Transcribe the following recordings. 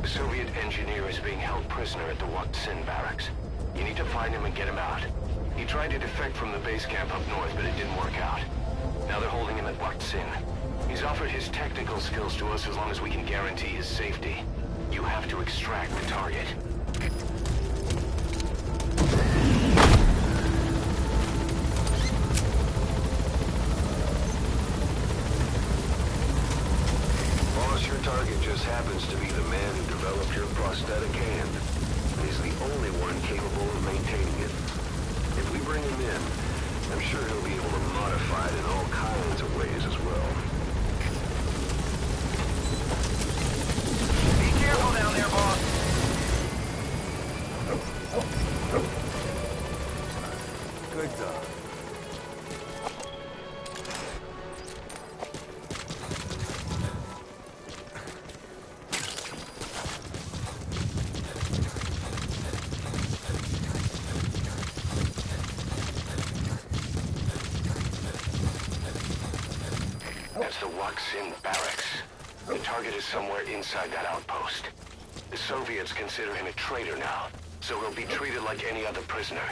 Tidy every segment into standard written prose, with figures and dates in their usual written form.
The Soviet engineer is being held prisoner at the Wak Sin barracks. You need to find him and get him out. He tried to defect from the base camp up north, but it didn't work out. Now they're holding him at Wak Sin. He's offered his technical skills to us as long as we can guarantee his safety. You have to extract the target. Your target just happens to be the man who developed your prosthetic hand. He's the only one capable of maintaining it. If we bring him in, I'm sure he'll be able to modify it in all kinds of ways as well. Be careful down there, boss. Good dog. That's the Wak Sin barracks. The target is somewhere inside that outpost. The Soviets consider him a traitor now, so he'll be treated like any other prisoner.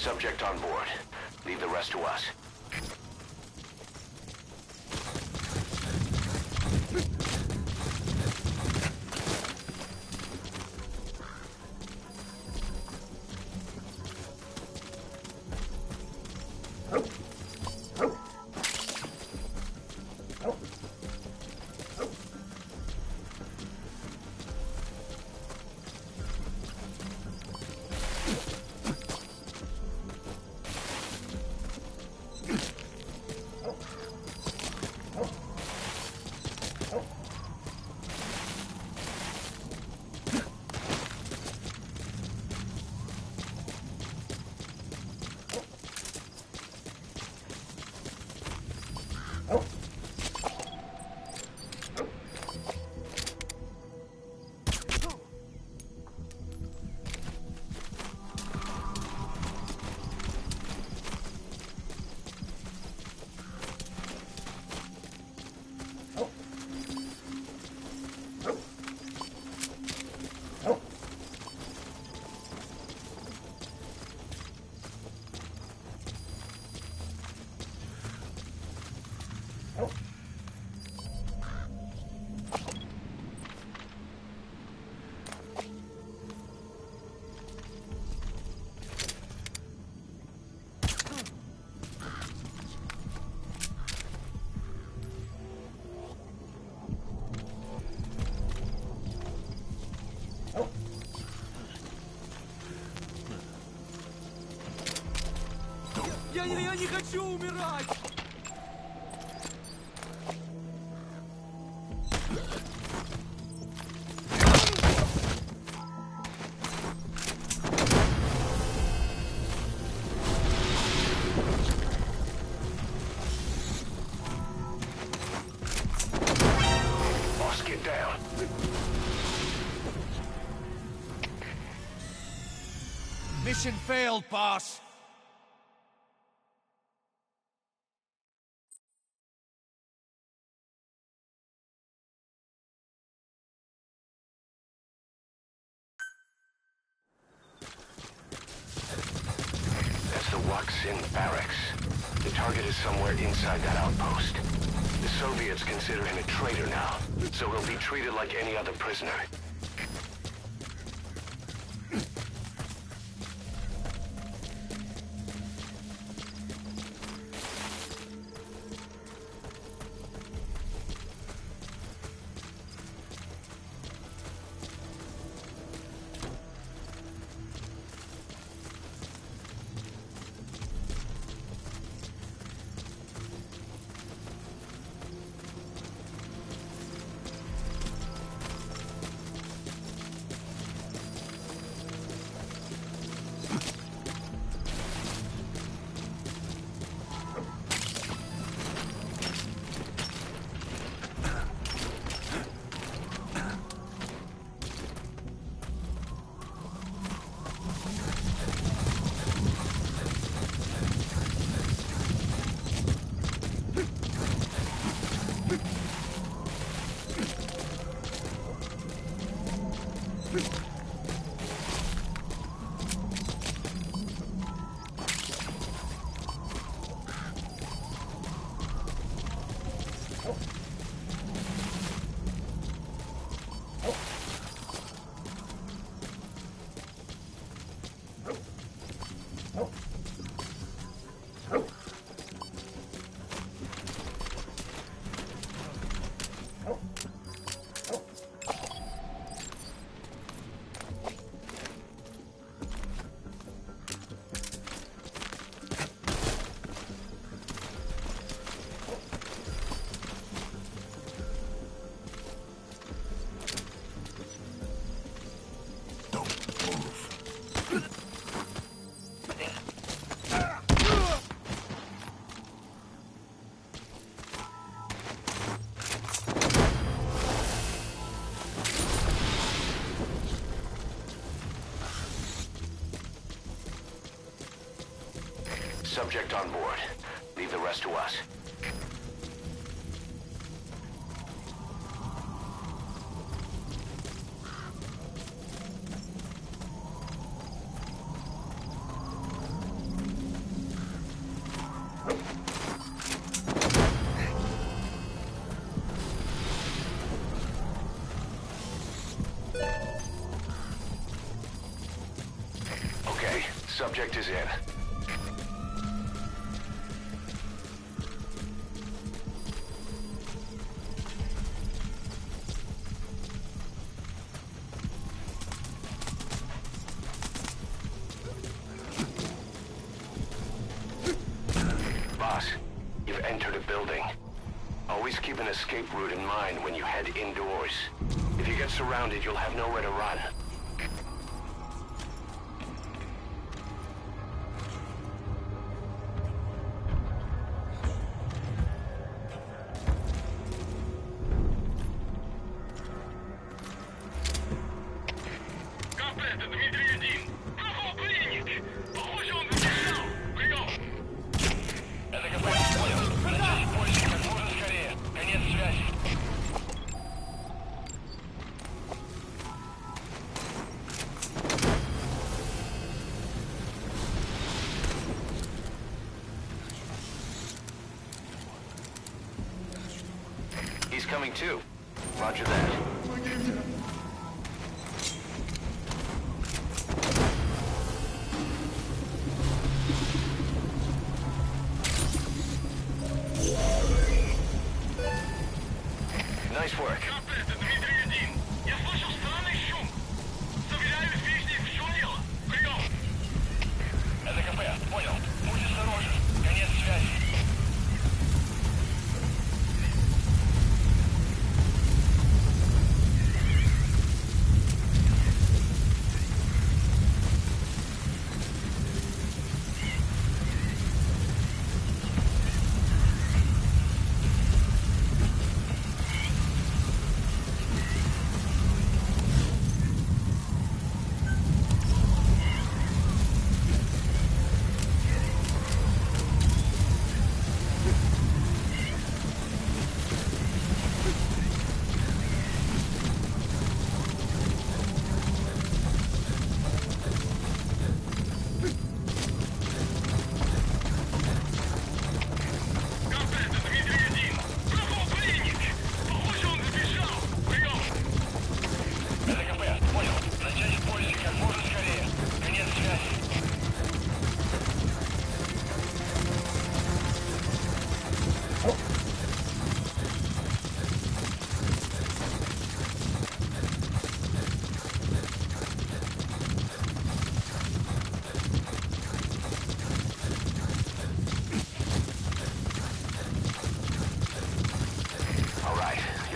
Subject on board. Leave the rest to us. Я не хочу умирать! Boss, get down. Mission failed, boss! That's the Wak-Sin barracks. The target is somewhere inside that outpost. The Soviets consider him a traitor now, so he'll be treated like any other prisoner. Subject on board. Leave the rest to us. Subject is in. Boss, you've entered a building. Always keep an escape route in mind when you head indoors. If you get surrounded, you'll have nowhere to run. He's coming too. Roger that. Nice work.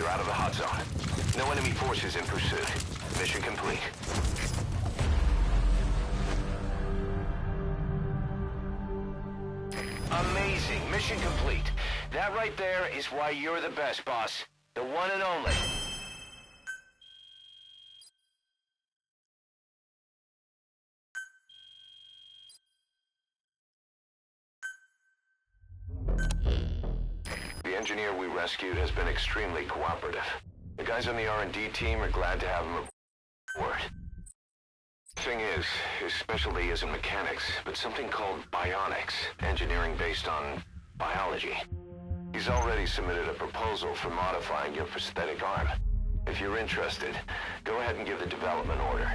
Out of the hot zone. No enemy forces in pursuit. Mission complete. Amazing. Mission complete. That right there is why you're the best, boss. The one and only. The engineer we rescued has been extremely cooperative. The guys on the R&D team are glad to have him aboard. Thing is, his specialty isn't mechanics, but something called bionics, engineering based on biology. He's already submitted a proposal for modifying your prosthetic arm. If you're interested, go ahead and give the development order.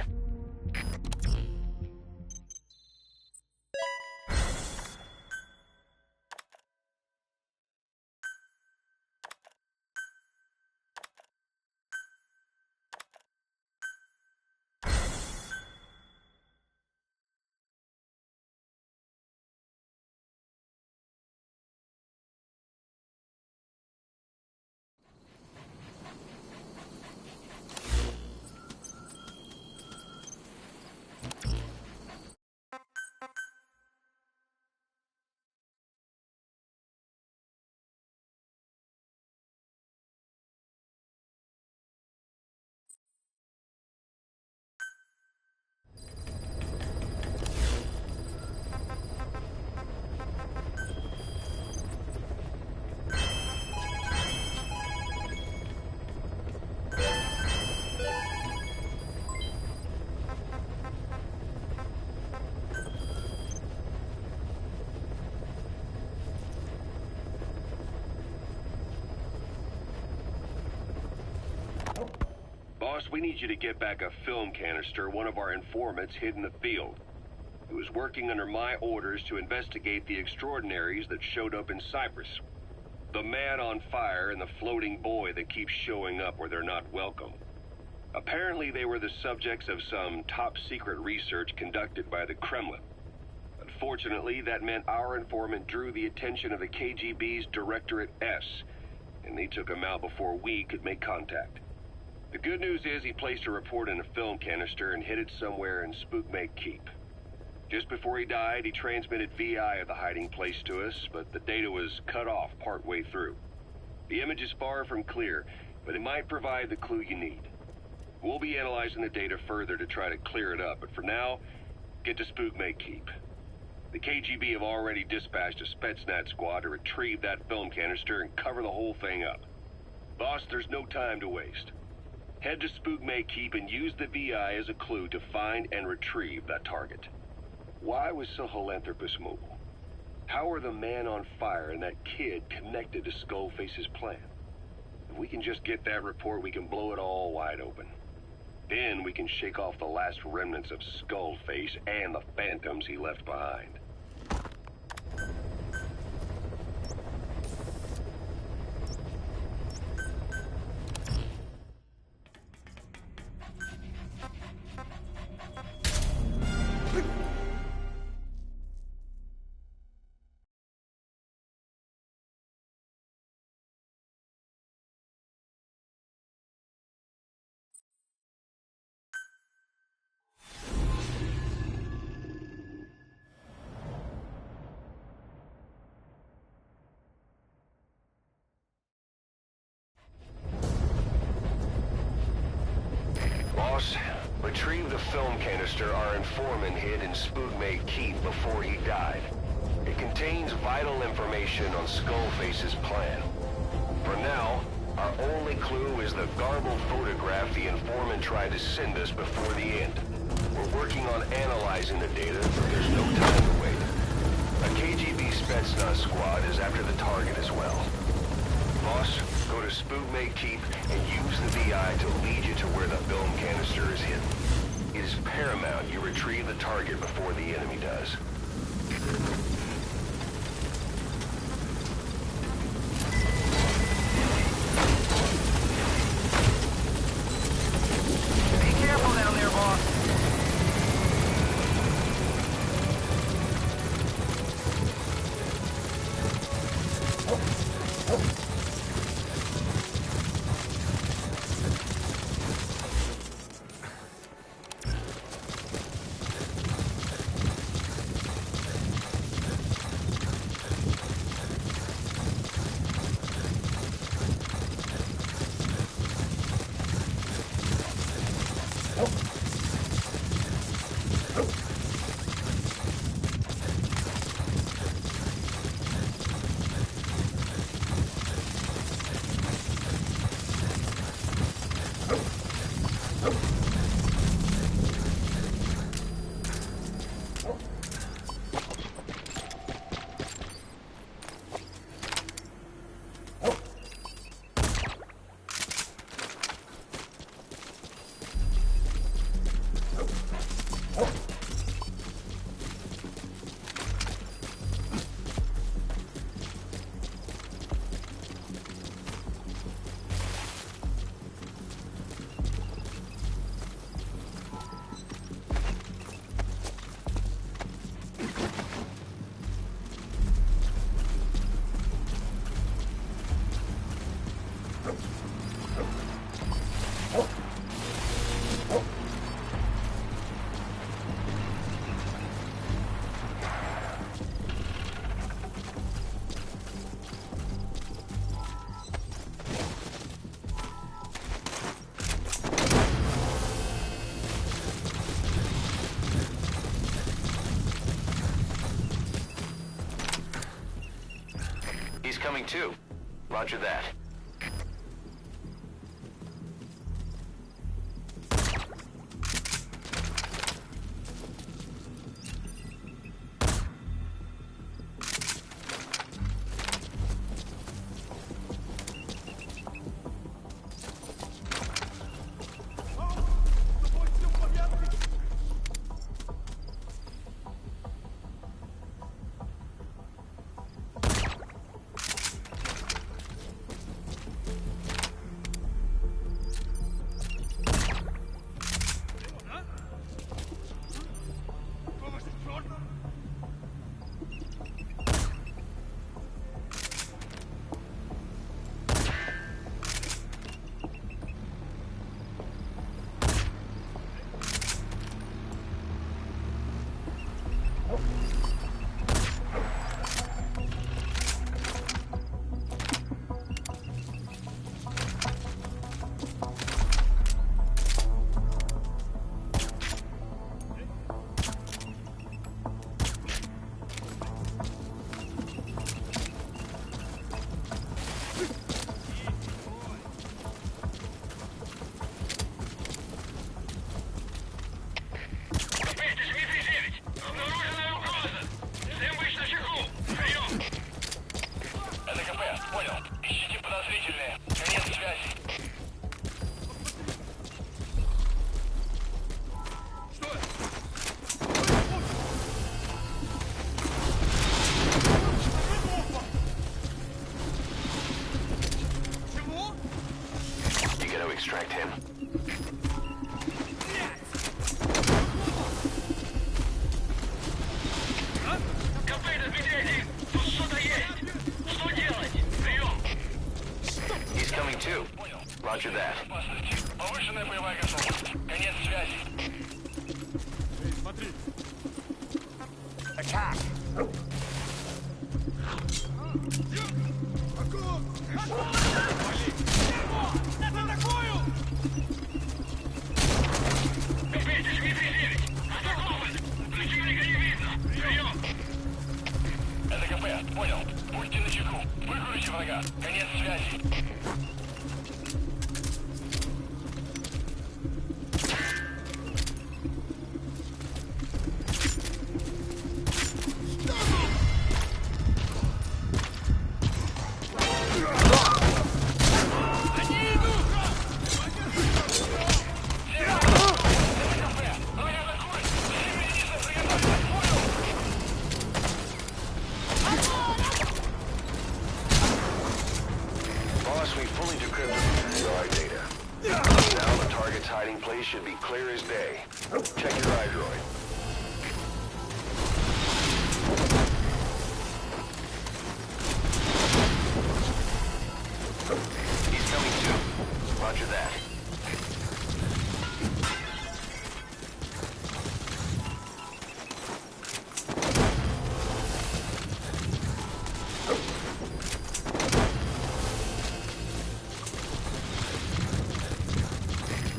Boss, we need you to get back a film canister one of our informants hid in the field. He was working under my orders to investigate the extraordinaries that showed up in Cyprus. The man on fire and the floating boy that keeps showing up where they're not welcome. Apparently they were the subjects of some top-secret research conducted by the Kremlin. Unfortunately, that meant our informant drew the attention of the KGB's Directorate S, and they took him out before we could make contact. The good news is he placed a report in a film canister and hid it somewhere in Spookmate Keep. Just before he died, he transmitted VI of the hiding place to us, but the data was cut off partway through. The image is far from clear, but it might provide the clue you need. We'll be analyzing the data further to try to clear it up, but for now, get to Spookmate Keep. The KGB have already dispatched a Spetsnaz squad to retrieve that film canister and cover the whole thing up. Boss, there's no time to waste. Head to Spookmate Keep and use the VI as a clue to find and retrieve that target. Why was Sahelanthropus mobile? How are the man on fire and that kid connected to Skullface's plan? If we can just get that report, we can blow it all wide open. Then we can shake off the last remnants of Skullface and the phantoms he left behind. Retrieve the film canister our informant hid in Spookmate Keep before he died. It contains vital information on Skullface's plan. For now, our only clue is the garbled photograph the informant tried to send us before the end. We're working on analyzing the data, but there's no time to wait. A KGB Spetsnaz squad is after the target as well. Boss, go to Spookmate Keep and use the VI to lead you to where the film canister is hidden. It is paramount you retrieve the target before the enemy does. Be careful down there, boss. Coming too. Roger that. Attack! Это КП, понял. Будьте начеку. Выгрузите врага. Конец связи. Boss, we fully decrypted the VI data. Now the target's hiding place should be clear as day. Check your iDroid. He's coming too. Roger that.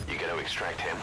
You gotta extract him.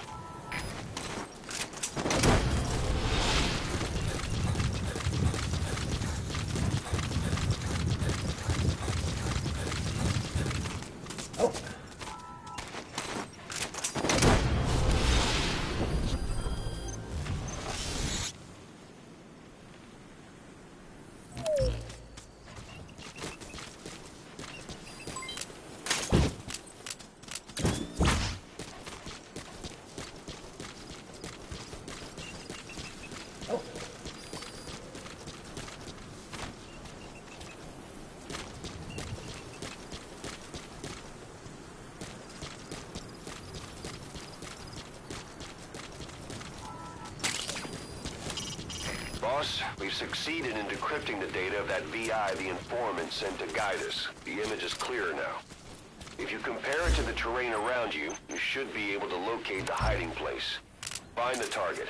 Boss, we've succeeded in decrypting the data of that VI the informant sent to guide us. The image is clearer now. If you compare it to the terrain around you, you should be able to locate the hiding place. Find the target.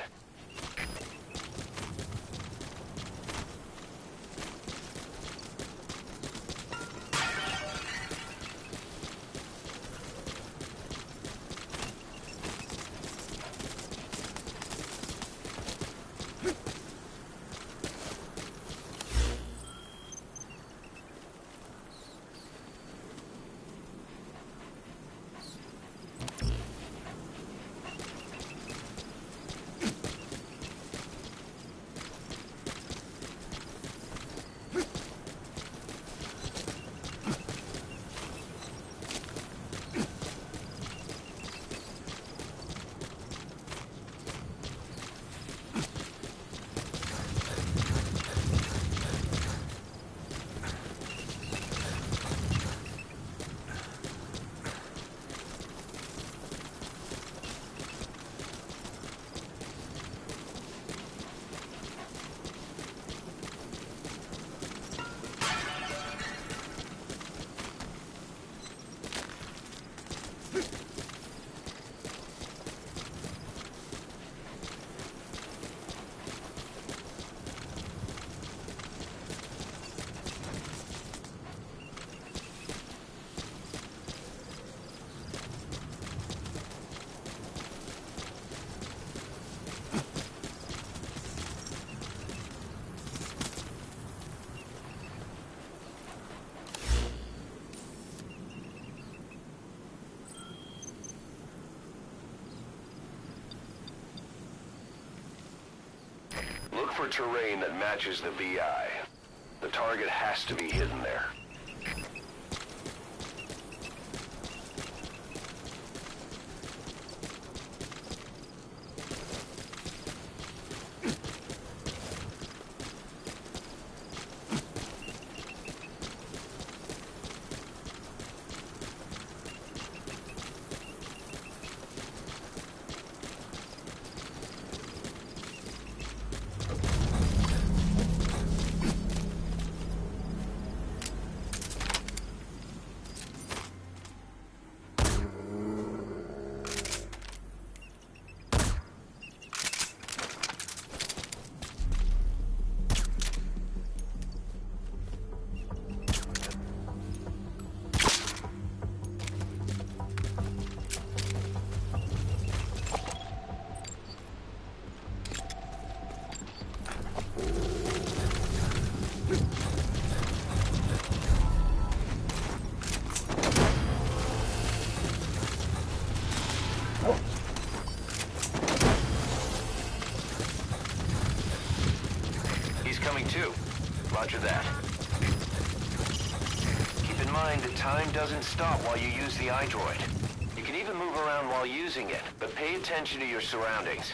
Look for terrain that matches the VI. The target has to be hidden there. incoming too. Roger that. Keep in mind that time doesn't stop while you use the iDroid. You can even move around while using it, but pay attention to your surroundings.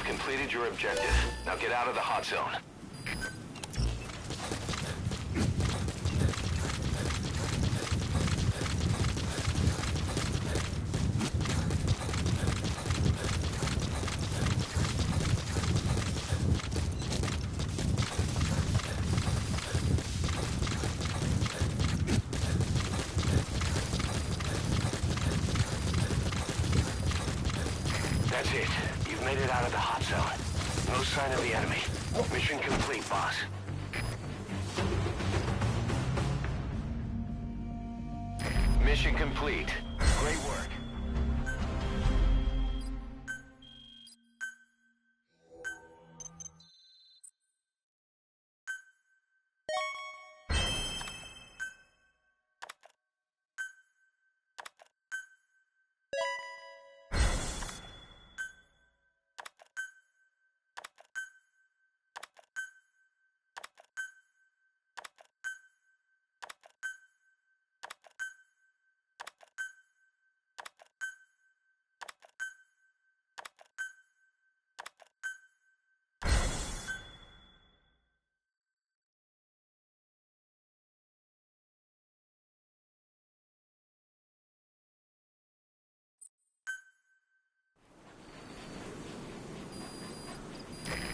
Completed your objective. Now get out of the hot zone. That's it. You've made it out of the hot zone. No sign of the enemy. Mission complete, boss. Mission complete. Great work.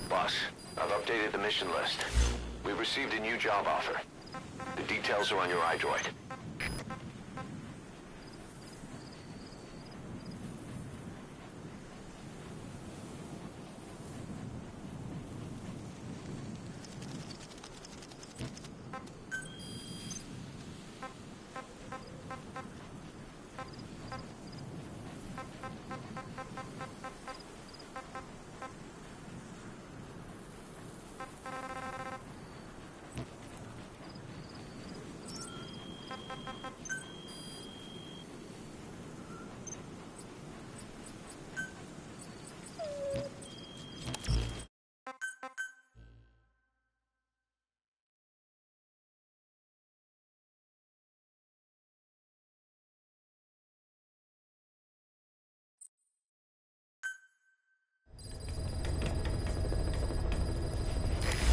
Boss, I've updated the mission list. We've received a new job offer. The details are on your iDroid.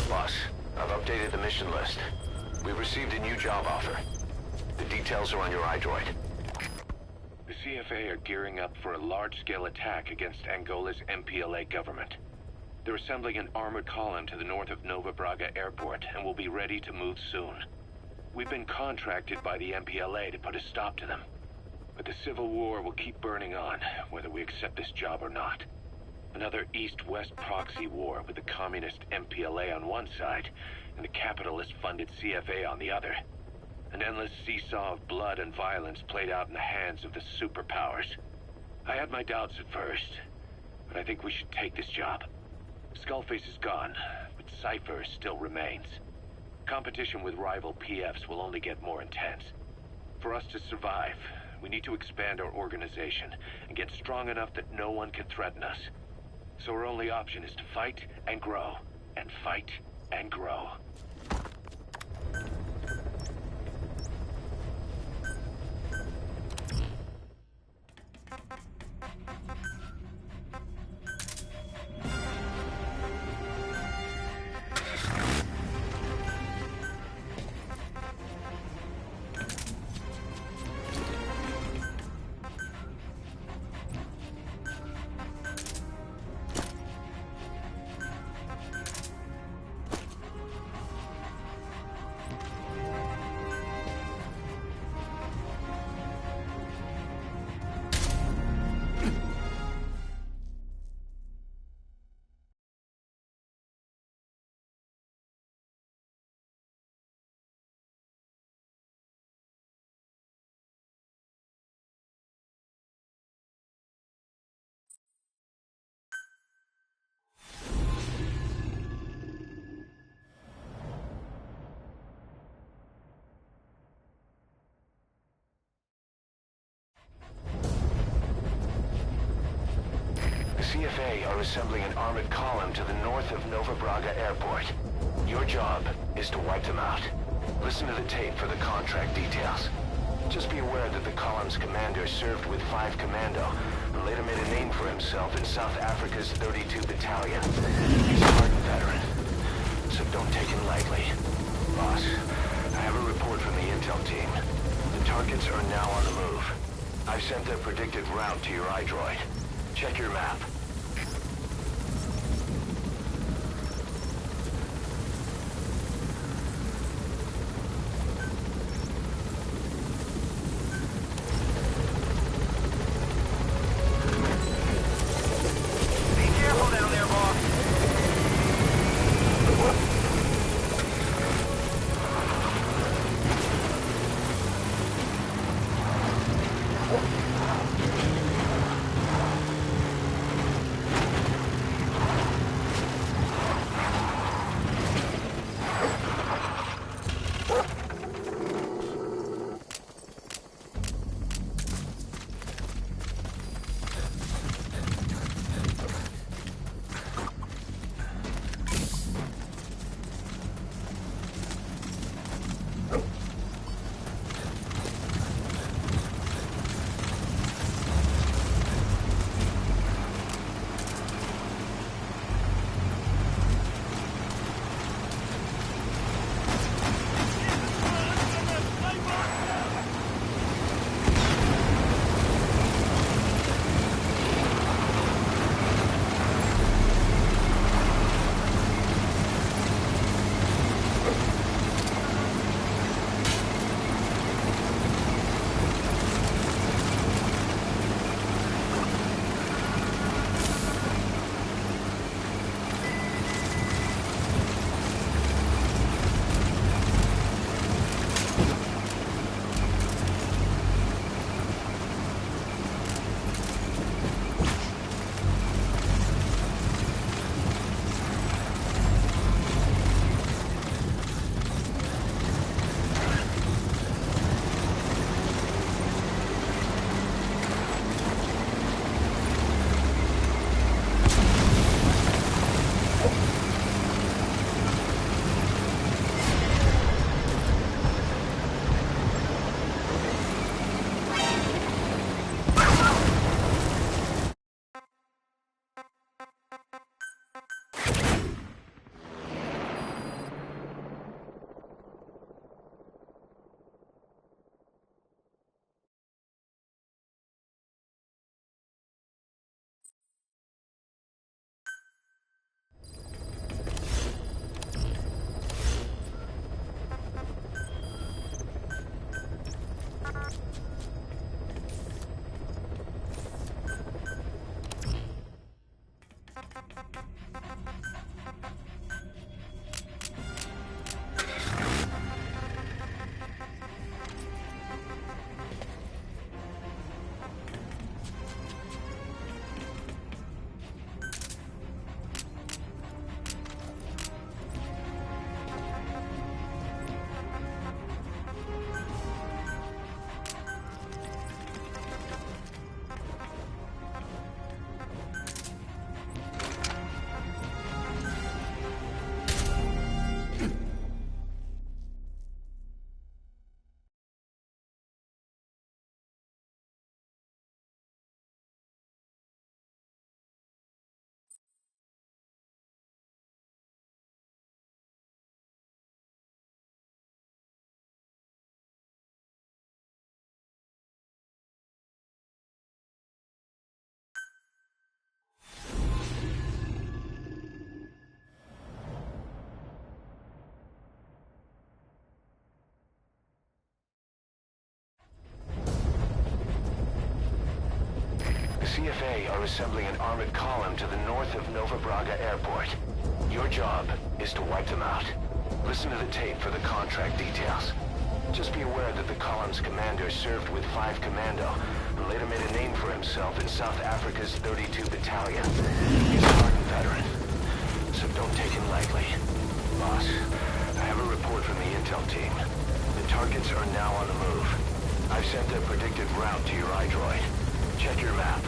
Boss, I've updated the mission list. We've received a new job offer. The details are on your iDroid. The CFA are gearing up for a large-scale attack against Angola's MPLA government. They're assembling an armored column to the north of Nova Braga Airport and will be ready to move soon. We've been contracted by the MPLA to put a stop to them. But the civil war will keep burning on, whether we accept this job or not. Another East-West proxy war with the communist MPLA on one side and the capitalist-funded CFA on the other. An endless seesaw of blood and violence played out in the hands of the superpowers. I had my doubts at first, but I think we should take this job. Skullface is gone, but Cypher still remains. Competition with rival PFs will only get more intense. For us to survive, we need to expand our organization and get strong enough that no one can threaten us. So our only option is to fight and grow, and fight and grow. CFA are assembling an armored column to the north of Nova Braga Airport. Your job is to wipe them out. Listen to the tape for the contract details. Just be aware that the column's commander served with 5 Commando and later made a name for himself in South Africa's 32 Battalion. He's a hardened veteran, so don't take him lightly. Boss, I have a report from the intel team. The targets are now on the move. I've sent their predicted route to your iDroid. Check your map. Be careful down there, boss. CFA are assembling an armored column to the north of Nova Braga Airport. Your job is to wipe them out. Listen to the tape for the contract details. Just be aware that the column's commander served with 5 Commando and later made a name for himself in South Africa's 32 Battalion. He's a hardened veteran, so don't take him lightly. Boss, I have a report from the intel team. The targets are now on the move. I've sent their predicted route to your iDroid. Check your map.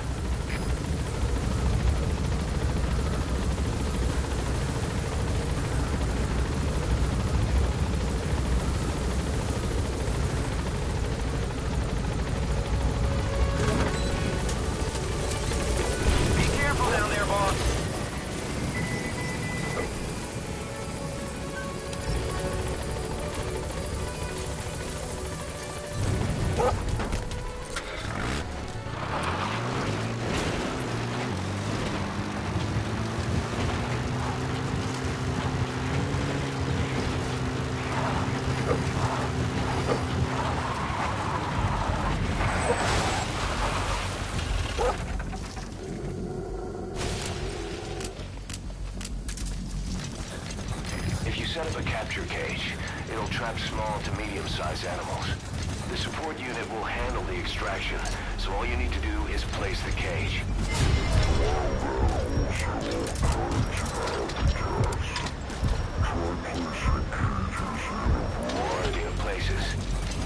capture cage. It'll trap small to medium-sized animals. The support unit will handle the extraction, so all you need to do is place the cage. Speaking of places,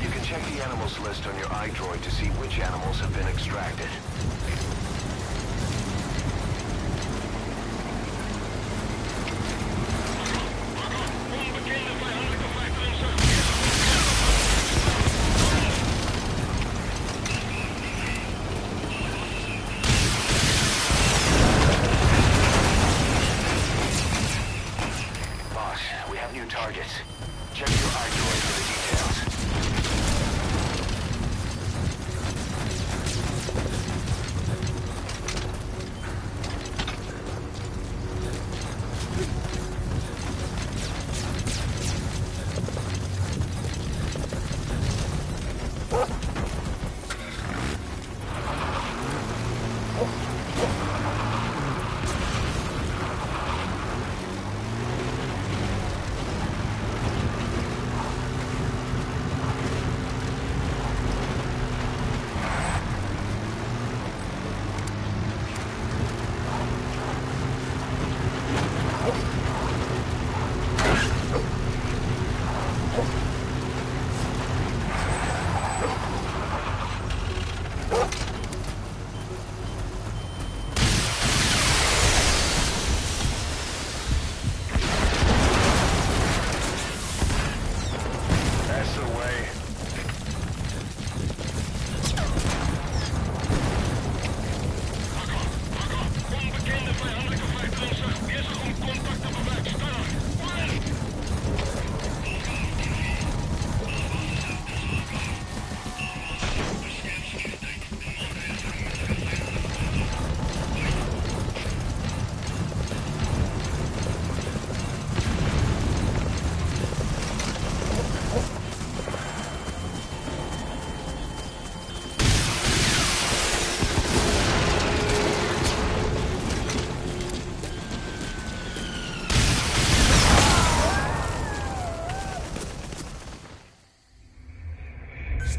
you can check the animals list on your iDroid to see which animals have been extracted. Targets. Check your iDroid for the details.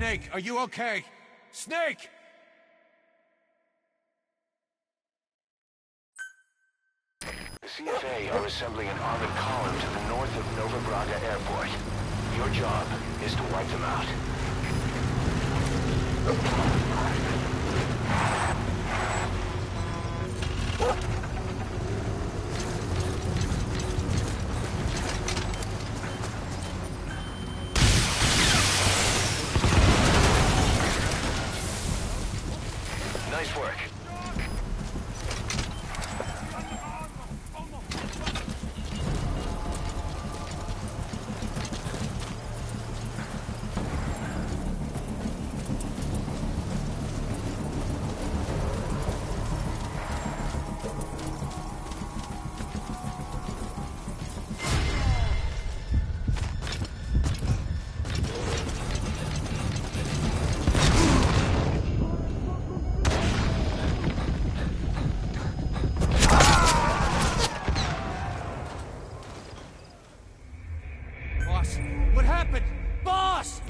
Snake, are you okay? Snake! The CFA are assembling an armored column to the north of Nova Braga Airport. Your job is to wipe them out. Nice work. What happened? Boss!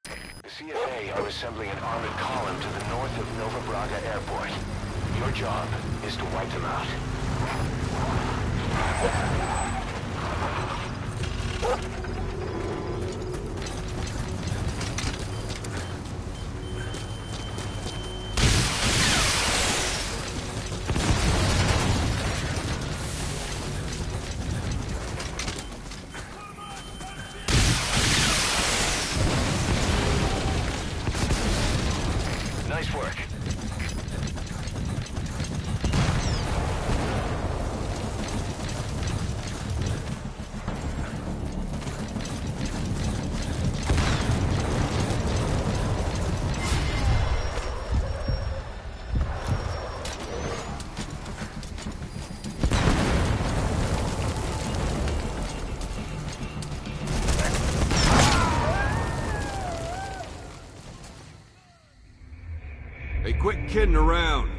The CFA are assembling an armored column to the north of Nova Braga Airport. Your job is to wipe them out. Nice work. Hey, quit kidding around.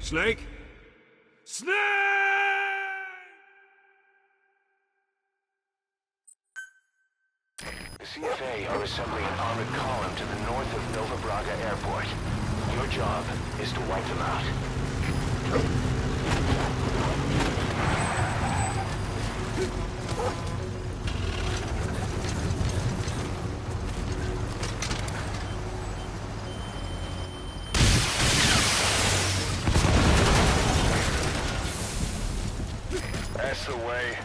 Snake? Snake! The CFA are assembling an armored column to the north of Nova Braga Airport. Your job is to wipe them out. That's the way.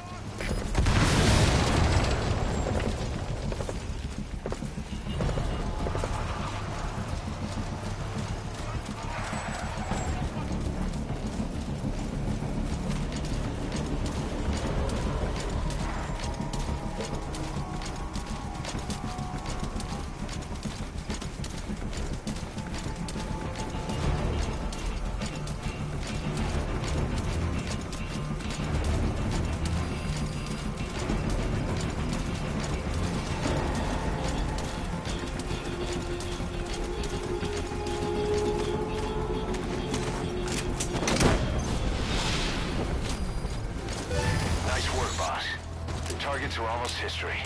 Nice work, boss. The targets are almost history.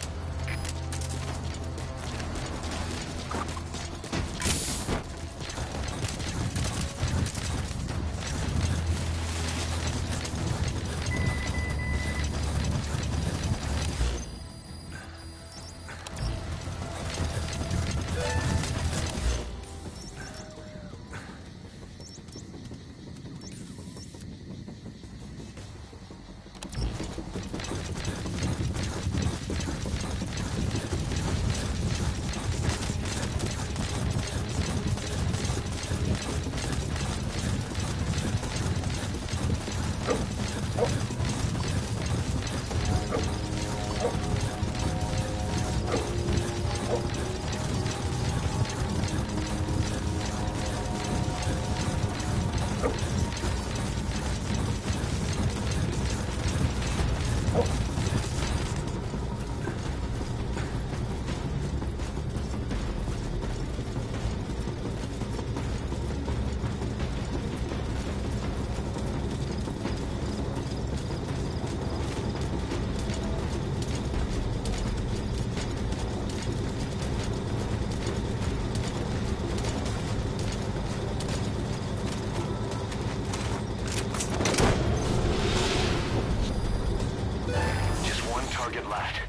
Target left.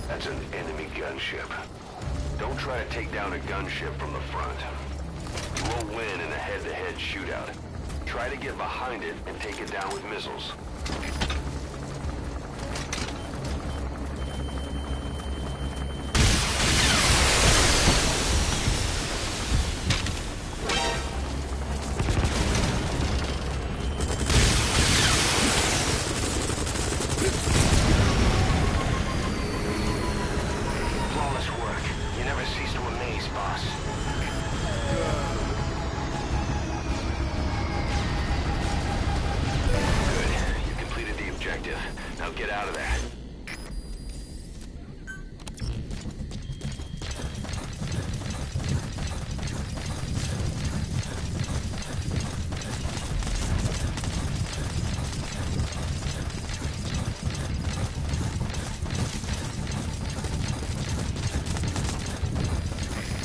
That's an enemy gunship. Don't try to take down a gunship from the front. You won't win in a head-to-head shootout. Try to get behind it and take it down with missiles. Now get out of there.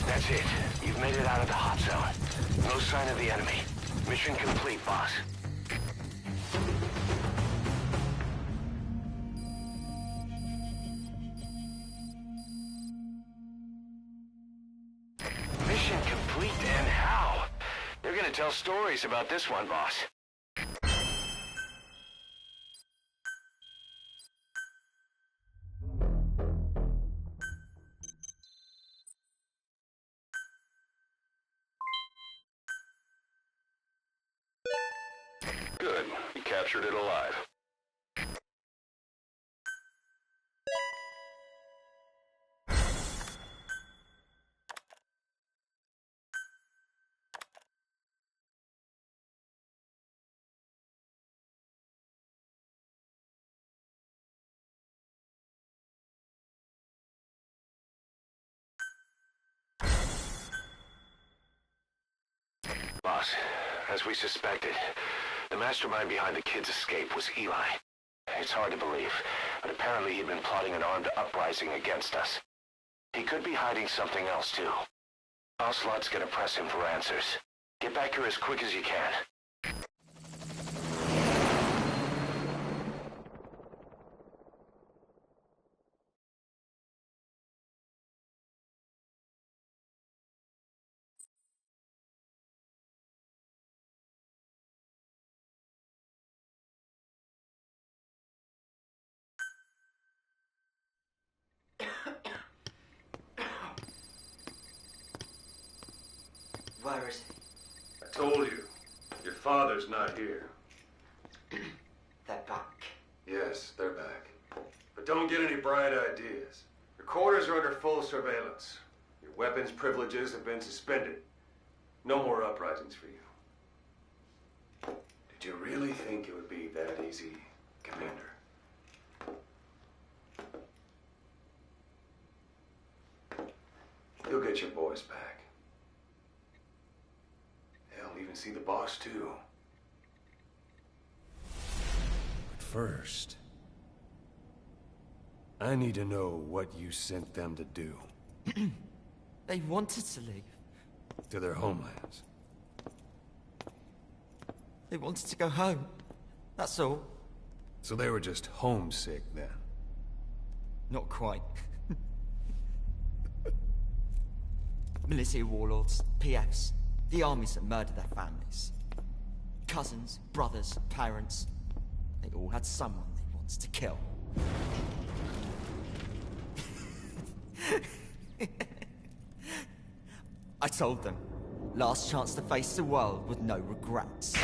That's it. You've made it out of the hot zone. No sign of the enemy. Mission complete, boss. Mission complete, and how? They're gonna tell stories about this one, boss. Good. You captured it alive. Boss, as we suspected, the mastermind behind the kid's escape was Eli. It's hard to believe, but apparently he'd been plotting an armed uprising against us. He could be hiding something else, too. Ocelot's gonna press him for answers. Get back here as quick as you can. Where is I told you. Your father's not here. he? They're back. Yes, they're back. But don't get any bright ideas. Your quarters are under full surveillance. Your weapons privileges have been suspended. No more uprisings for you. Did you really think it would be that easy, Commander? You'll get your boys back. Hell, even see the boss, too. But first, I need to know what you sent them to do. They wanted to leave. To their homelands. They wanted to go home. That's all. So they were just homesick, then? Not quite. Military warlords, PFs, the armies that murdered their families. Cousins, brothers, parents. They all had someone they wanted to kill. I told them, last chance to face the world with no regrets.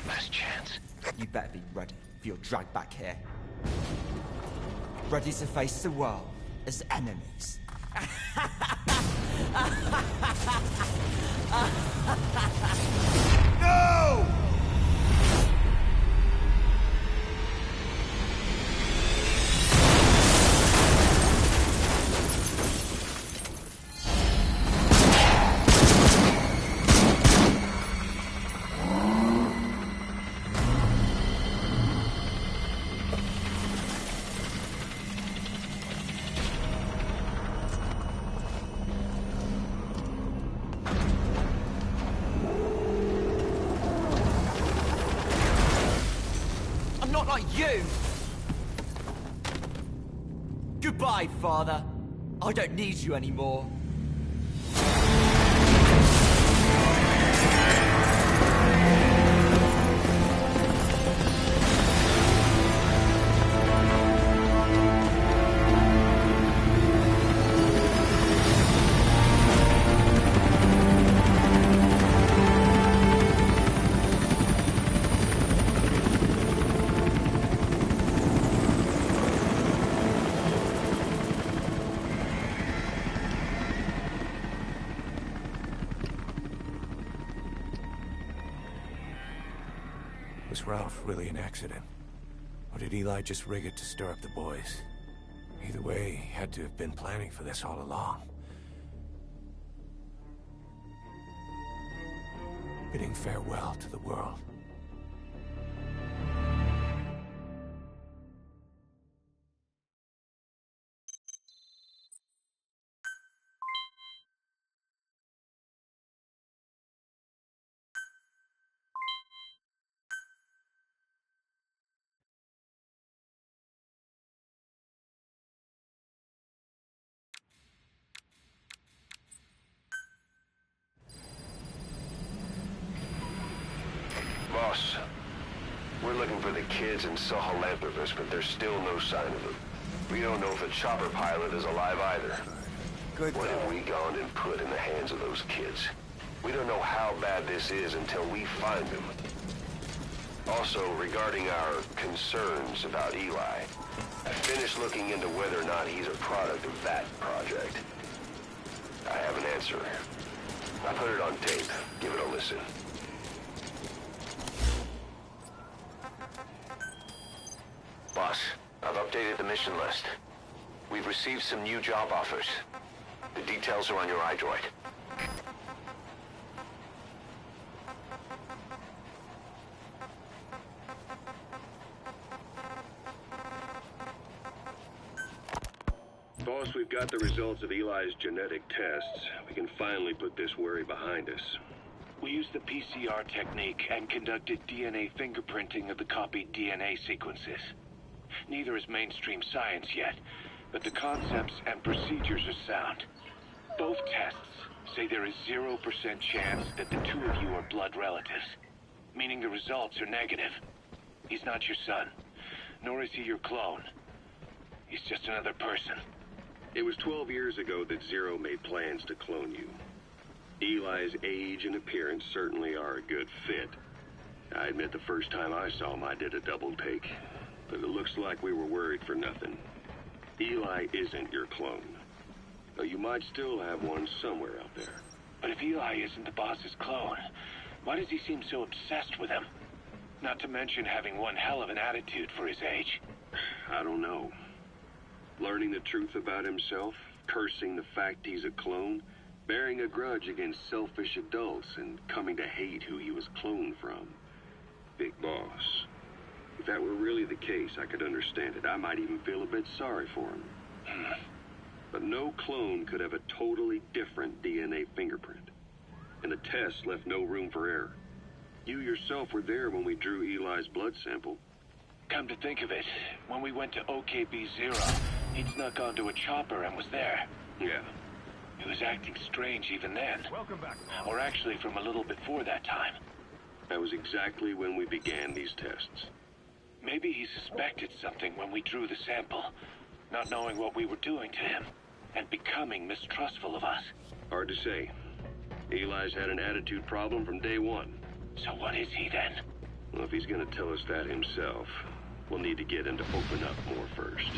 Last chance? You better be ready for your drag back here. Ready to face the world as enemies. No! Not like you! Goodbye, Father. I don't need you anymore. Was Ralph really an accident? Or did Eli just rig it to stir up the boys? Either way, he had to have been planning for this all along. Bidding farewell to the world. Boss, we're looking for the kids and Sahelanthropus, but there's still no sign of them. We don't know if the chopper pilot is alive either. Good. What have we gone and put in the hands of those kids? We don't know how bad this is until we find them. Also, regarding our concerns about Eli, I finished looking into whether or not he's a product of that project. I have an answer. I put it on tape. Give it a listen. Boss, I've updated the mission list. We've received some new job offers. The details are on your iDroid. Boss, we've got the results of Eli's genetic tests. We can finally put this worry behind us. We used the PCR technique and conducted DNA fingerprinting of the copied DNA sequences. Neither is mainstream science yet, but the concepts and procedures are sound. Both tests say there is 0% chance that the two of you are blood relatives, meaning the results are negative. He's not your son, nor is he your clone. He's just another person. It was 12 years ago that Zero made plans to clone you. Eli's age and appearance certainly are a good fit. I admit the first time I saw him I did a double take, but it looks like we were worried for nothing. Eli isn't your clone, though you might still have one somewhere out there. But if Eli isn't the boss's clone, why does he seem so obsessed with him? Not to mention having one hell of an attitude for his age. I don't know. Learning the truth about himself, cursing the fact he's a clone, bearing a grudge against selfish adults, and coming to hate who he was cloned from. Big boss. If that were really the case, I could understand it. I might even feel a bit sorry for him. But no clone could have a totally different DNA fingerprint. And the test left no room for error. You yourself were there when we drew Eli's blood sample. Come to think of it, when we went to OKB-0, he'd snuck onto a chopper and was there. Yeah. He was acting strange even then. Welcome back. Or actually from a little before that time. That was exactly when we began these tests. Maybe he suspected something when we drew the sample, not knowing what we were doing to him, and becoming mistrustful of us. Hard to say. Eli's had an attitude problem from day one. So what is he then? Well, if he's gonna tell us that himself, we'll need to get him to open up more first.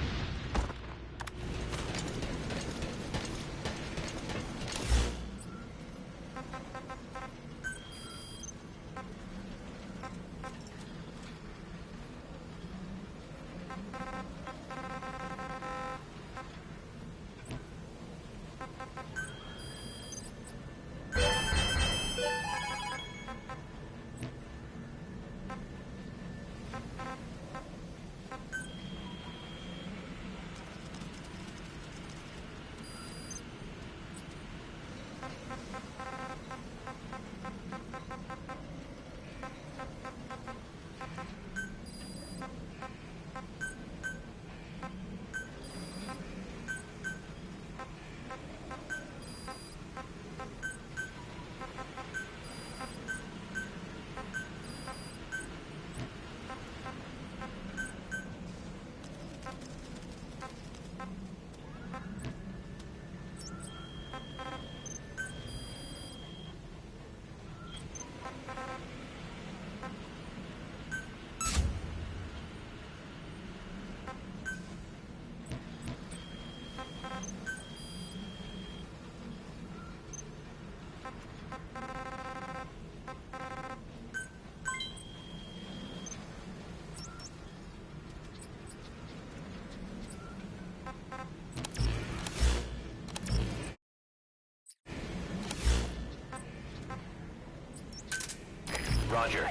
Roger.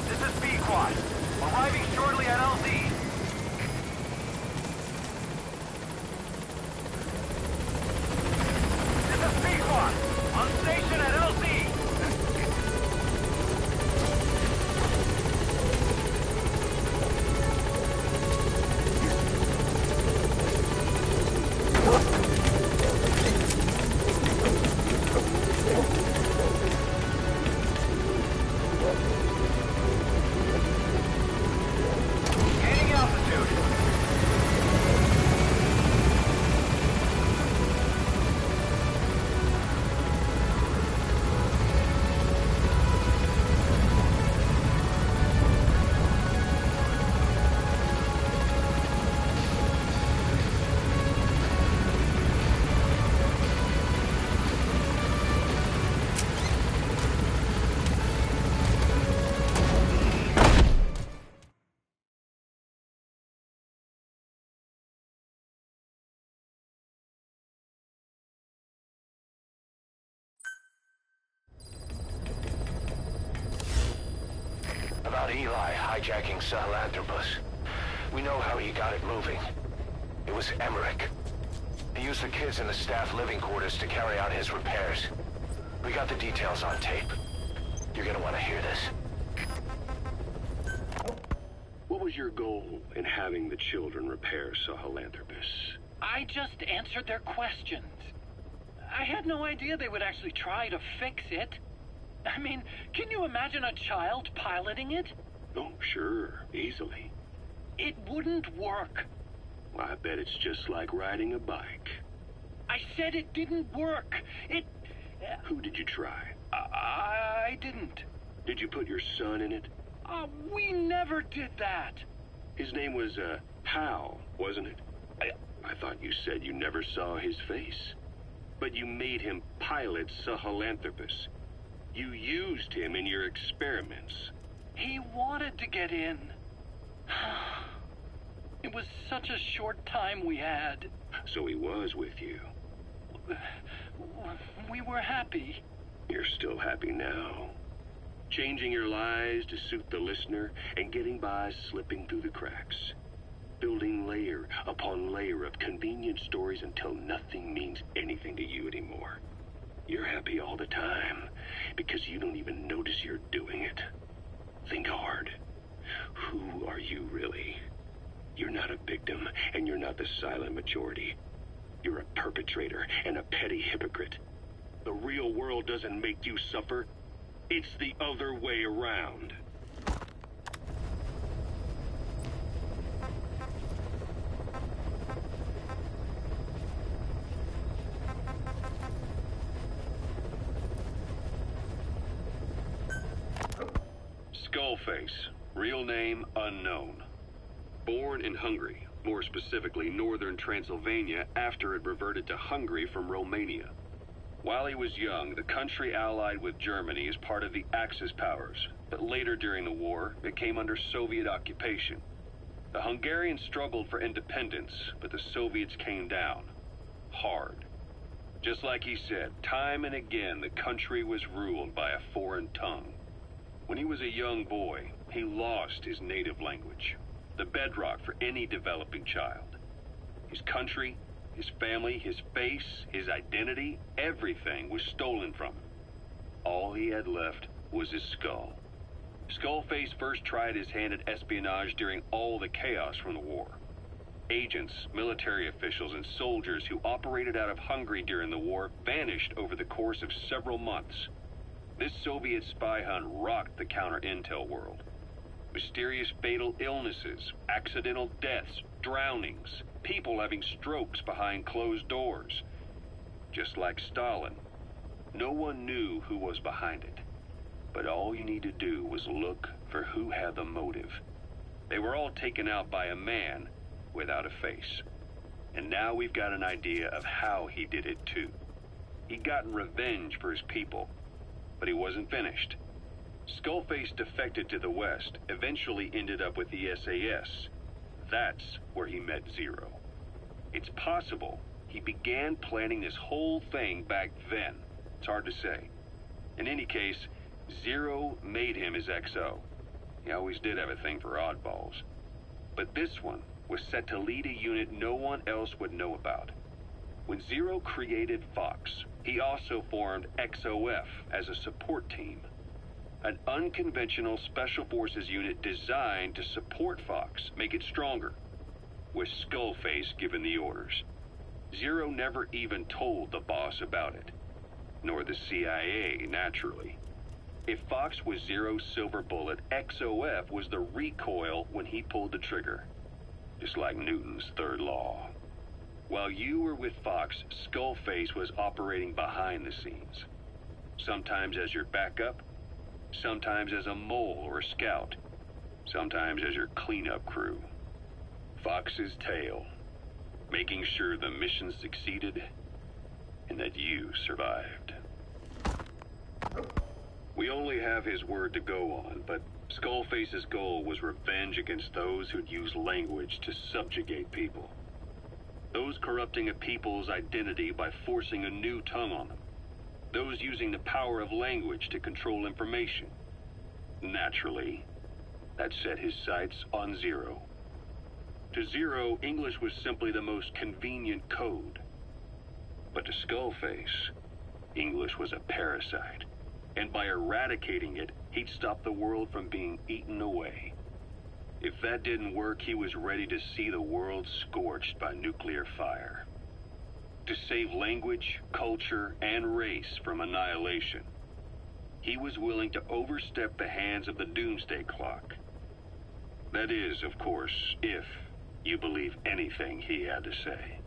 This is B-Quad. Arriving shortly at LZ. This is B-Quad. On station at LZ. Gaining altitude. Eli hijacking Sahelanthropus. We know how he got it moving. It was Emmerich. He used the kids in the staff living quarters to carry out his repairs. We got the details on tape. You're gonna want to hear this. What was your goal in having the children repair Sahelanthropus? I just answered their questions. I had no idea they would actually try to fix it. I mean, can you imagine a child piloting it? Oh, sure. Easily. It wouldn't work. Well, I bet it's just like riding a bike. I said it didn't work. Who did you try? I didn't. Did you put your son in it? We never did that. His name was, Hal, wasn't it? I thought you said you never saw his face. But you made him pilot Sahelanthropus. You used him in your experiments. He wanted to get in. It was such a short time we had. So he was with you. We were happy. You're still happy now. Changing your lies to suit the listener and getting by slipping through the cracks. Building layer upon layer of convenient stories until nothing means anything to you anymore. You're happy all the time because you don't even notice you're doing it. Think hard. Who are you really? You're not a victim, and you're not the silent majority. You're a perpetrator and a petty hypocrite. The real world doesn't make you suffer. It's the other way around. Skullface, real name unknown. Born in Hungary, more specifically northern Transylvania, after it reverted to Hungary from Romania. While he was young, the country allied with Germany as part of the Axis powers, but later during the war, it came under Soviet occupation. The Hungarians struggled for independence, but the Soviets came down. Hard. Just like he said, time and again the country was ruled by a foreign tongue. When he was a young boy, he lost his native language, the bedrock for any developing child. His country, his family, his face, his identity, everything was stolen from him. All he had left was his skull. Skullface first tried his hand at espionage during all the chaos from the war. Agents, military officials, and soldiers who operated out of Hungary during the war vanished over the course of several months. This Soviet spy hunt rocked the counter-intel world. Mysterious fatal illnesses, accidental deaths, drownings, people having strokes behind closed doors. Just like Stalin, no one knew who was behind it. But all you need to do was look for who had the motive. They were all taken out by a man without a face. And now we've got an idea of how he did it too. He'd gotten revenge for his people, but he wasn't finished. Skullface defected to the West, eventually ended up with the SAS. That's where he met Zero. It's possible he began planning this whole thing back then. It's hard to say. In any case, Zero made him his XO. He always did have a thing for oddballs. But this one was set to lead a unit no one else would know about. When Zero created Fox, he also formed XOF as a support team. An unconventional special forces unit designed to support Fox, make it stronger, with Skullface given the orders. Zero never even told the boss about it, nor the CIA, naturally. If Fox was Zero's silver bullet, XOF was the recoil when he pulled the trigger, just like Newton's third law. While you were with Fox, Skullface was operating behind the scenes, sometimes as your backup, sometimes as a mole or a scout, sometimes as your cleanup crew. Fox's tale, making sure the mission succeeded and that you survived. We only have his word to go on, but Skullface's goal was revenge against those who'd use language to subjugate people. Those corrupting a people's identity by forcing a new tongue on them. Those using the power of language to control information. Naturally, that set his sights on Zero. To Zero, English was simply the most convenient code. But to Skullface, English was a parasite. And by eradicating it, he'd stop the world from being eaten away. If that didn't work, he was ready to see the world scorched by nuclear fire. To save language, culture, and race from annihilation, he was willing to overstep the hands of the Doomsday Clock. That is, of course, if you believe anything he had to say.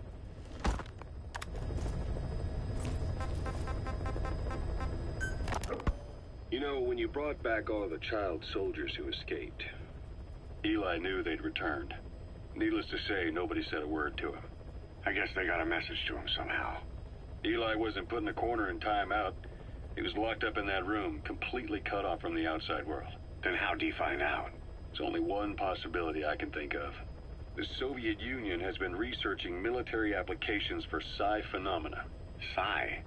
You know, when you brought back all the child soldiers who escaped, Eli knew they'd returned. Needless to say, nobody said a word to him. I guess they got a message to him somehow. Eli wasn't put in a corner in timeout. He was locked up in that room, completely cut off from the outside world. Then how'd he find out? There's only one possibility I can think of. The Soviet Union has been researching military applications for psi phenomena. Psi?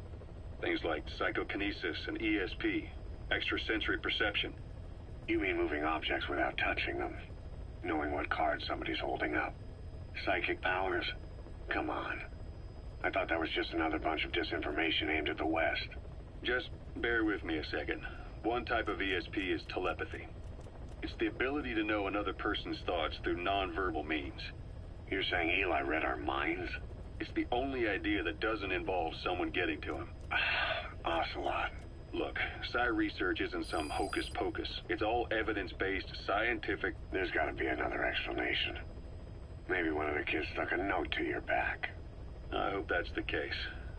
Things like psychokinesis and ESP, extrasensory perception. You mean moving objects without touching them? Knowing what card somebody's holding up? Psychic powers? Come on. I thought that was just another bunch of disinformation aimed at the West. Just bear with me a second. One type of ESP is telepathy. It's the ability to know another person's thoughts through nonverbal means. You're saying Eli read our minds? It's the only idea that doesn't involve someone getting to him. Ocelot. Look, psi research isn't some hocus pocus. It's all evidence-based, scientific... There's gotta be another explanation. Maybe one of the kids stuck a note to your back. I hope that's the case.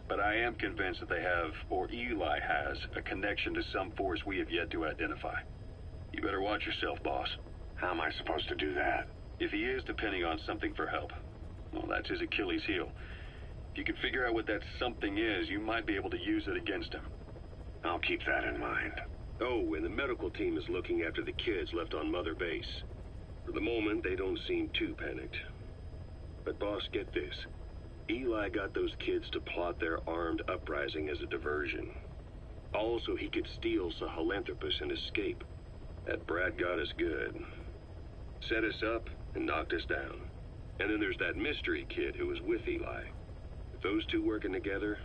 But I am convinced that they have, or Eli has, a connection to some force we have yet to identify. You better watch yourself, boss. How am I supposed to do that? If he is depending on something for help, well, that's his Achilles heel. If you can figure out what that something is, you might be able to use it against him. I'll keep that in mind. Oh, and the medical team is looking after the kids left on Mother Base. For the moment, they don't seem too panicked. But boss, get this. Eli got those kids to plot their armed uprising as a diversion. Also, he could steal Sahelanthropus and escape. That brat got us good. Set us up and knocked us down. And then there's that mystery kid who was with Eli. With those two working together,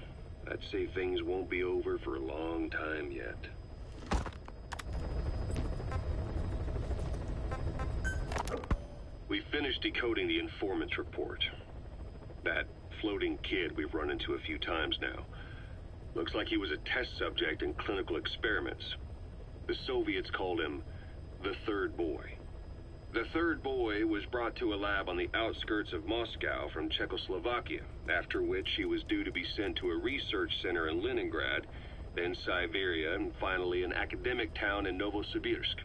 I'd say things won't be over for a long time yet. We finished decoding the informant's report. That floating kid we've run into a few times now. Looks like he was a test subject in clinical experiments. The Soviets called him the Third Boy. The Third Boy was brought to a lab on the outskirts of Moscow from Czechoslovakia, after which he was due to be sent to a research center in Leningrad, then Siberia, and finally an academic town in Novosibirsk.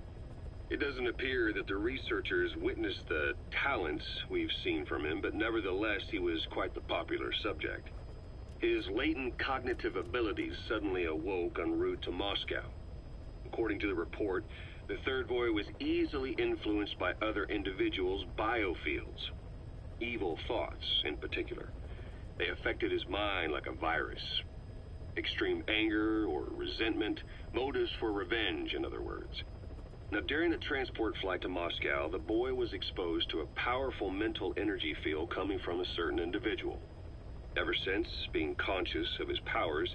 It doesn't appear that the researchers witnessed the talents we've seen from him, but nevertheless he was quite the popular subject. His latent cognitive abilities suddenly awoke en route to Moscow. According to the report, the Third Boy was easily influenced by other individuals' biofields. Evil thoughts, in particular. They affected his mind like a virus. Extreme anger or resentment, motives for revenge, in other words. Now, during the transport flight to Moscow, the boy was exposed to a powerful mental energy field coming from a certain individual. Ever since, being conscious of his powers,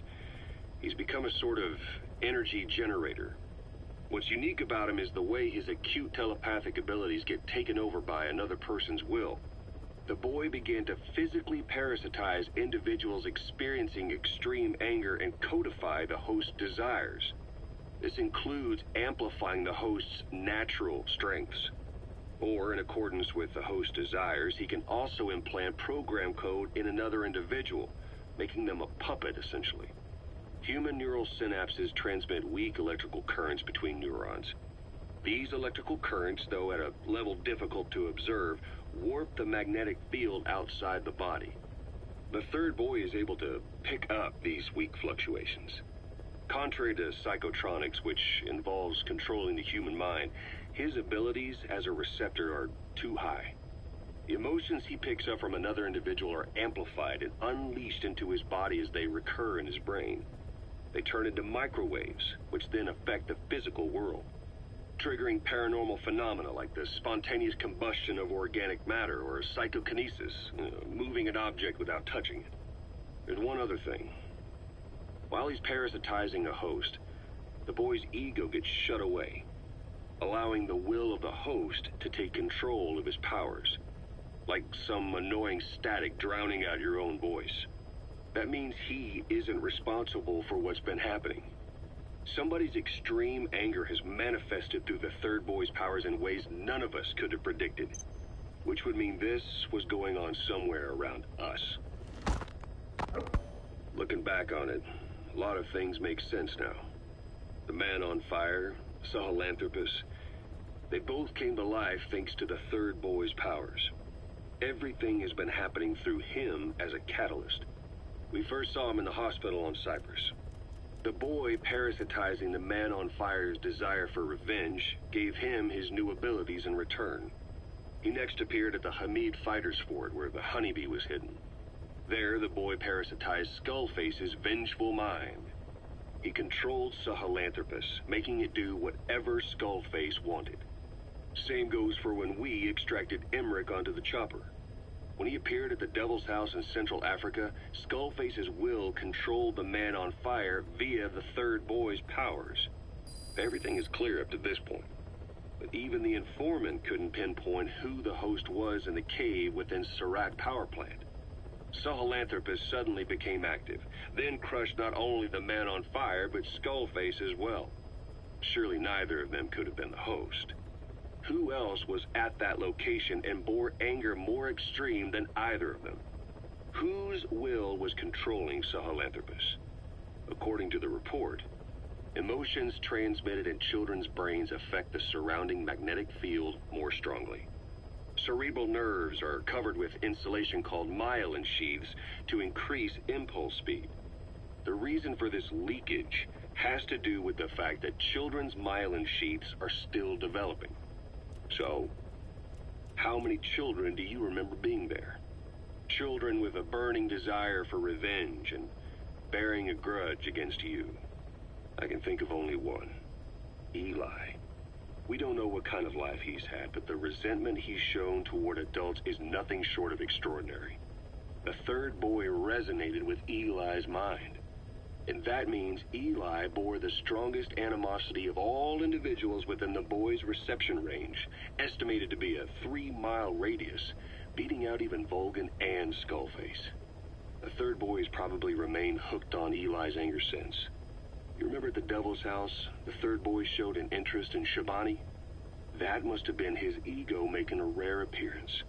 he's become a sort of energy generator. What's unique about him is the way his acute telepathic abilities get taken over by another person's will. The boy began to physically parasitize individuals experiencing extreme anger and codify the host's desires. This includes amplifying the host's natural strengths. Or, in accordance with the host's desires, he can also implant program code in another individual, making them a puppet, essentially. Human neural synapses transmit weak electrical currents between neurons. These electrical currents, though at a level difficult to observe, warp the magnetic field outside the body. The Third Boy is able to pick up these weak fluctuations. Contrary to psychotronics, which involves controlling the human mind, his abilities as a receptor are too high. The emotions he picks up from another individual are amplified and unleashed into his body as they recur in his brain. They turn into microwaves, which then affect the physical world. triggering paranormal phenomena like the spontaneous combustion of organic matter or psychokinesis, moving an object without touching it. There's one other thing. While he's parasitizing a host, the boy's ego gets shut away, allowing the will of the host to take control of his powers, like some annoying static drowning out your own voice. That means he isn't responsible for what's been happening. Somebody's extreme anger has manifested through the third boy's powers in ways none of us could have predicted, which would mean this was going on somewhere around us. Looking back on it, a lot of things make sense now. The man on fire, Sahelanthropus, they both came to life thanks to the third boy's powers. Everything has been happening through him as a catalyst. We first saw him in the hospital on Cyprus. The boy parasitizing the man on fire's desire for revenge gave him his new abilities in return. He next appeared at the Hamid Fighters Fort where the honeybee was hidden. There, the boy parasitized Skullface's vengeful mind. He controlled Sahelanthropus, making it do whatever Skullface wanted. Same goes for when we extracted Emmerich onto the chopper. When he appeared at the Devil's House in Central Africa, Skullface's will controlled the man on fire via the third boy's powers. Everything is clear up to this point. But even the informant couldn't pinpoint who the host was in the cave within Surat power plant. Sahelanthropus suddenly became active, then crushed not only the man on fire, but Skullface as well. Surely neither of them could have been the host. Who else was at that location and bore anger more extreme than either of them? Whose will was controlling Sahelanthropus? According to the report, emotions transmitted in children's brains affect the surrounding magnetic field more strongly. Cerebral nerves are covered with insulation called myelin sheaths to increase impulse speed. The reason for this leakage has to do with the fact that children's myelin sheaths are still developing. So, how many children do you remember being there? Children with a burning desire for revenge and bearing a grudge against you. I can think of only one. Eli. We don't know what kind of life he's had, but the resentment he's shown toward adults is nothing short of extraordinary. The third boy resonated with Eli's mind. And that means Eli bore the strongest animosity of all individuals within the boy's reception range, estimated to be a 3-mile radius, beating out even Volgin and Skullface. The third boy has probably remained hooked on Eli's anger since. You remember at the Devil's House, the third boy showed an interest in Shabani? That must have been his ego making a rare appearance.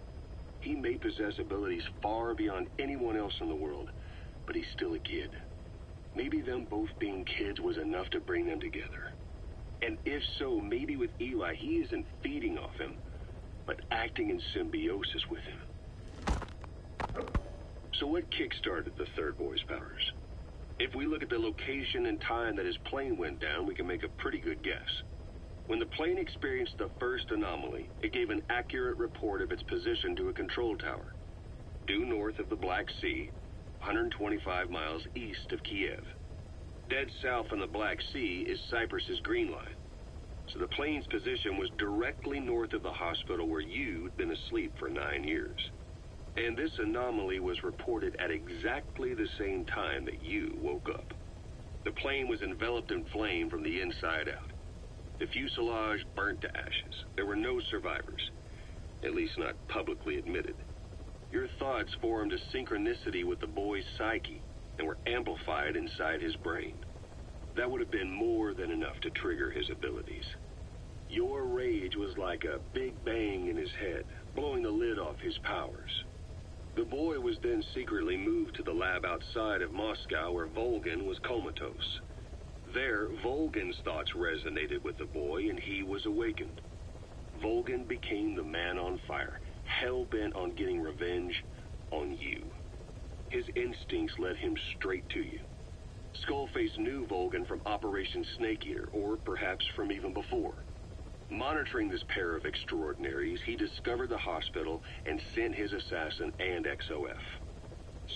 He may possess abilities far beyond anyone else in the world, but he's still a kid. Maybe them both being kids was enough to bring them together. And if so, maybe with Eli, he isn't feeding off him, but acting in symbiosis with him. So what kick-started the third boy's powers? If we look at the location and time that his plane went down, we can make a pretty good guess. When the plane experienced the first anomaly, it gave an accurate report of its position to a control tower, due north of the Black Sea, 125 miles east of Kiev. Dead south on the Black Sea is Cyprus's Green Line. So the plane's position was directly north of the hospital where you'd been asleep for 9 years. And this anomaly was reported at exactly the same time that you woke up. The plane was enveloped in flame from the inside out. The fuselage burnt to ashes. There were no survivors, at least not publicly admitted. Your thoughts formed a synchronicity with the boy's psyche and were amplified inside his brain. That would have been more than enough to trigger his abilities. Your rage was like a big bang in his head, blowing the lid off his powers. The boy was then secretly moved to the lab outside of Moscow where Volgin was comatose. There, Volgin's thoughts resonated with the boy and he was awakened. Volgin became the man on fire, hell-bent on getting revenge on you. His instincts led him straight to you. Skullface knew Volgin from Operation Snake Eater, or perhaps from even before. Monitoring this pair of extraordinaries, he discovered the hospital and sent his assassin and XOF.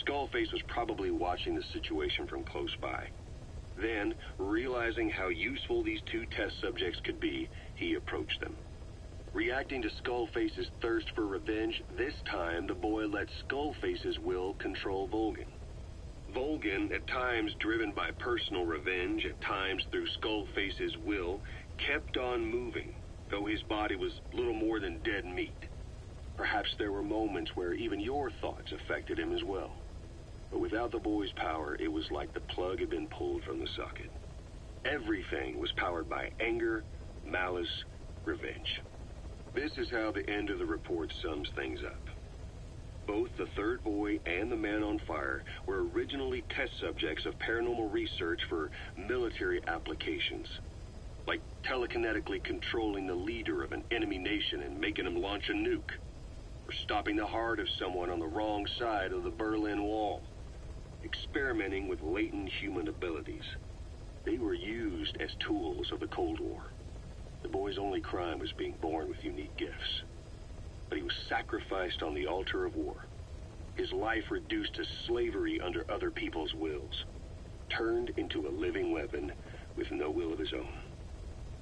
Skullface was probably watching the situation from close by. Then, realizing how useful these two test subjects could be, he approached them. Reacting to Skullface's thirst for revenge, this time the boy let Skullface's will control Volgin. Volgin, at times driven by personal revenge, at times through Skullface's will, kept on moving, though his body was little more than dead meat. Perhaps there were moments where even your thoughts affected him as well. But without the boy's power, it was like the plug had been pulled from the socket. Everything was powered by anger, malice, revenge. This is how the end of the report sums things up. Both the third boy and the man on fire were originally test subjects of paranormal research for military applications. Like telekinetically controlling the leader of an enemy nation and making him launch a nuke. Or stopping the heart of someone on the wrong side of the Berlin Wall. Experimenting with latent human abilities. They were used as tools of the Cold War. The boy's only crime was being born with unique gifts. But he was sacrificed on the altar of war. His life reduced to slavery under other people's wills. Turned into a living weapon with no will of his own.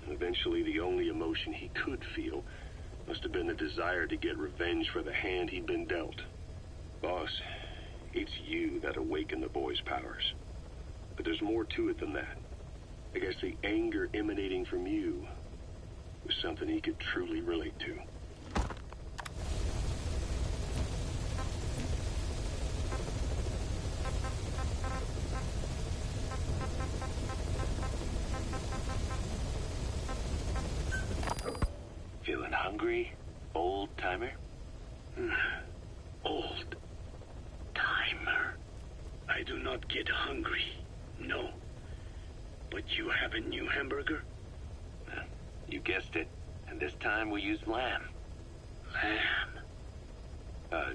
And eventually the only emotion he could feel must have been the desire to get revenge for the hand he'd been dealt. Boss, it's you that awakened the boy's powers. But there's more to it than that. I guess the anger emanating from you was something he could truly relate to. Feeling hungry, old-timer? Old timer. I do not get hungry, no. But you have a new hamburger? You guessed it. And this time we used lamb. Lamb?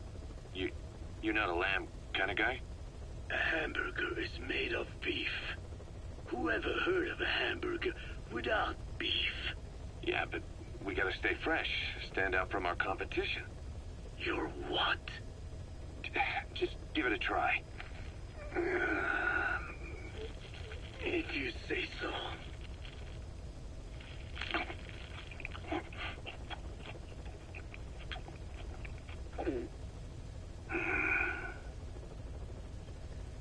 You're not a lamb kind of guy? A hamburger is made of beef. Who ever heard of a hamburger without beef? Yeah, but we gotta stay fresh, stand out from our competition. You're what? Just give it a try. If you say so.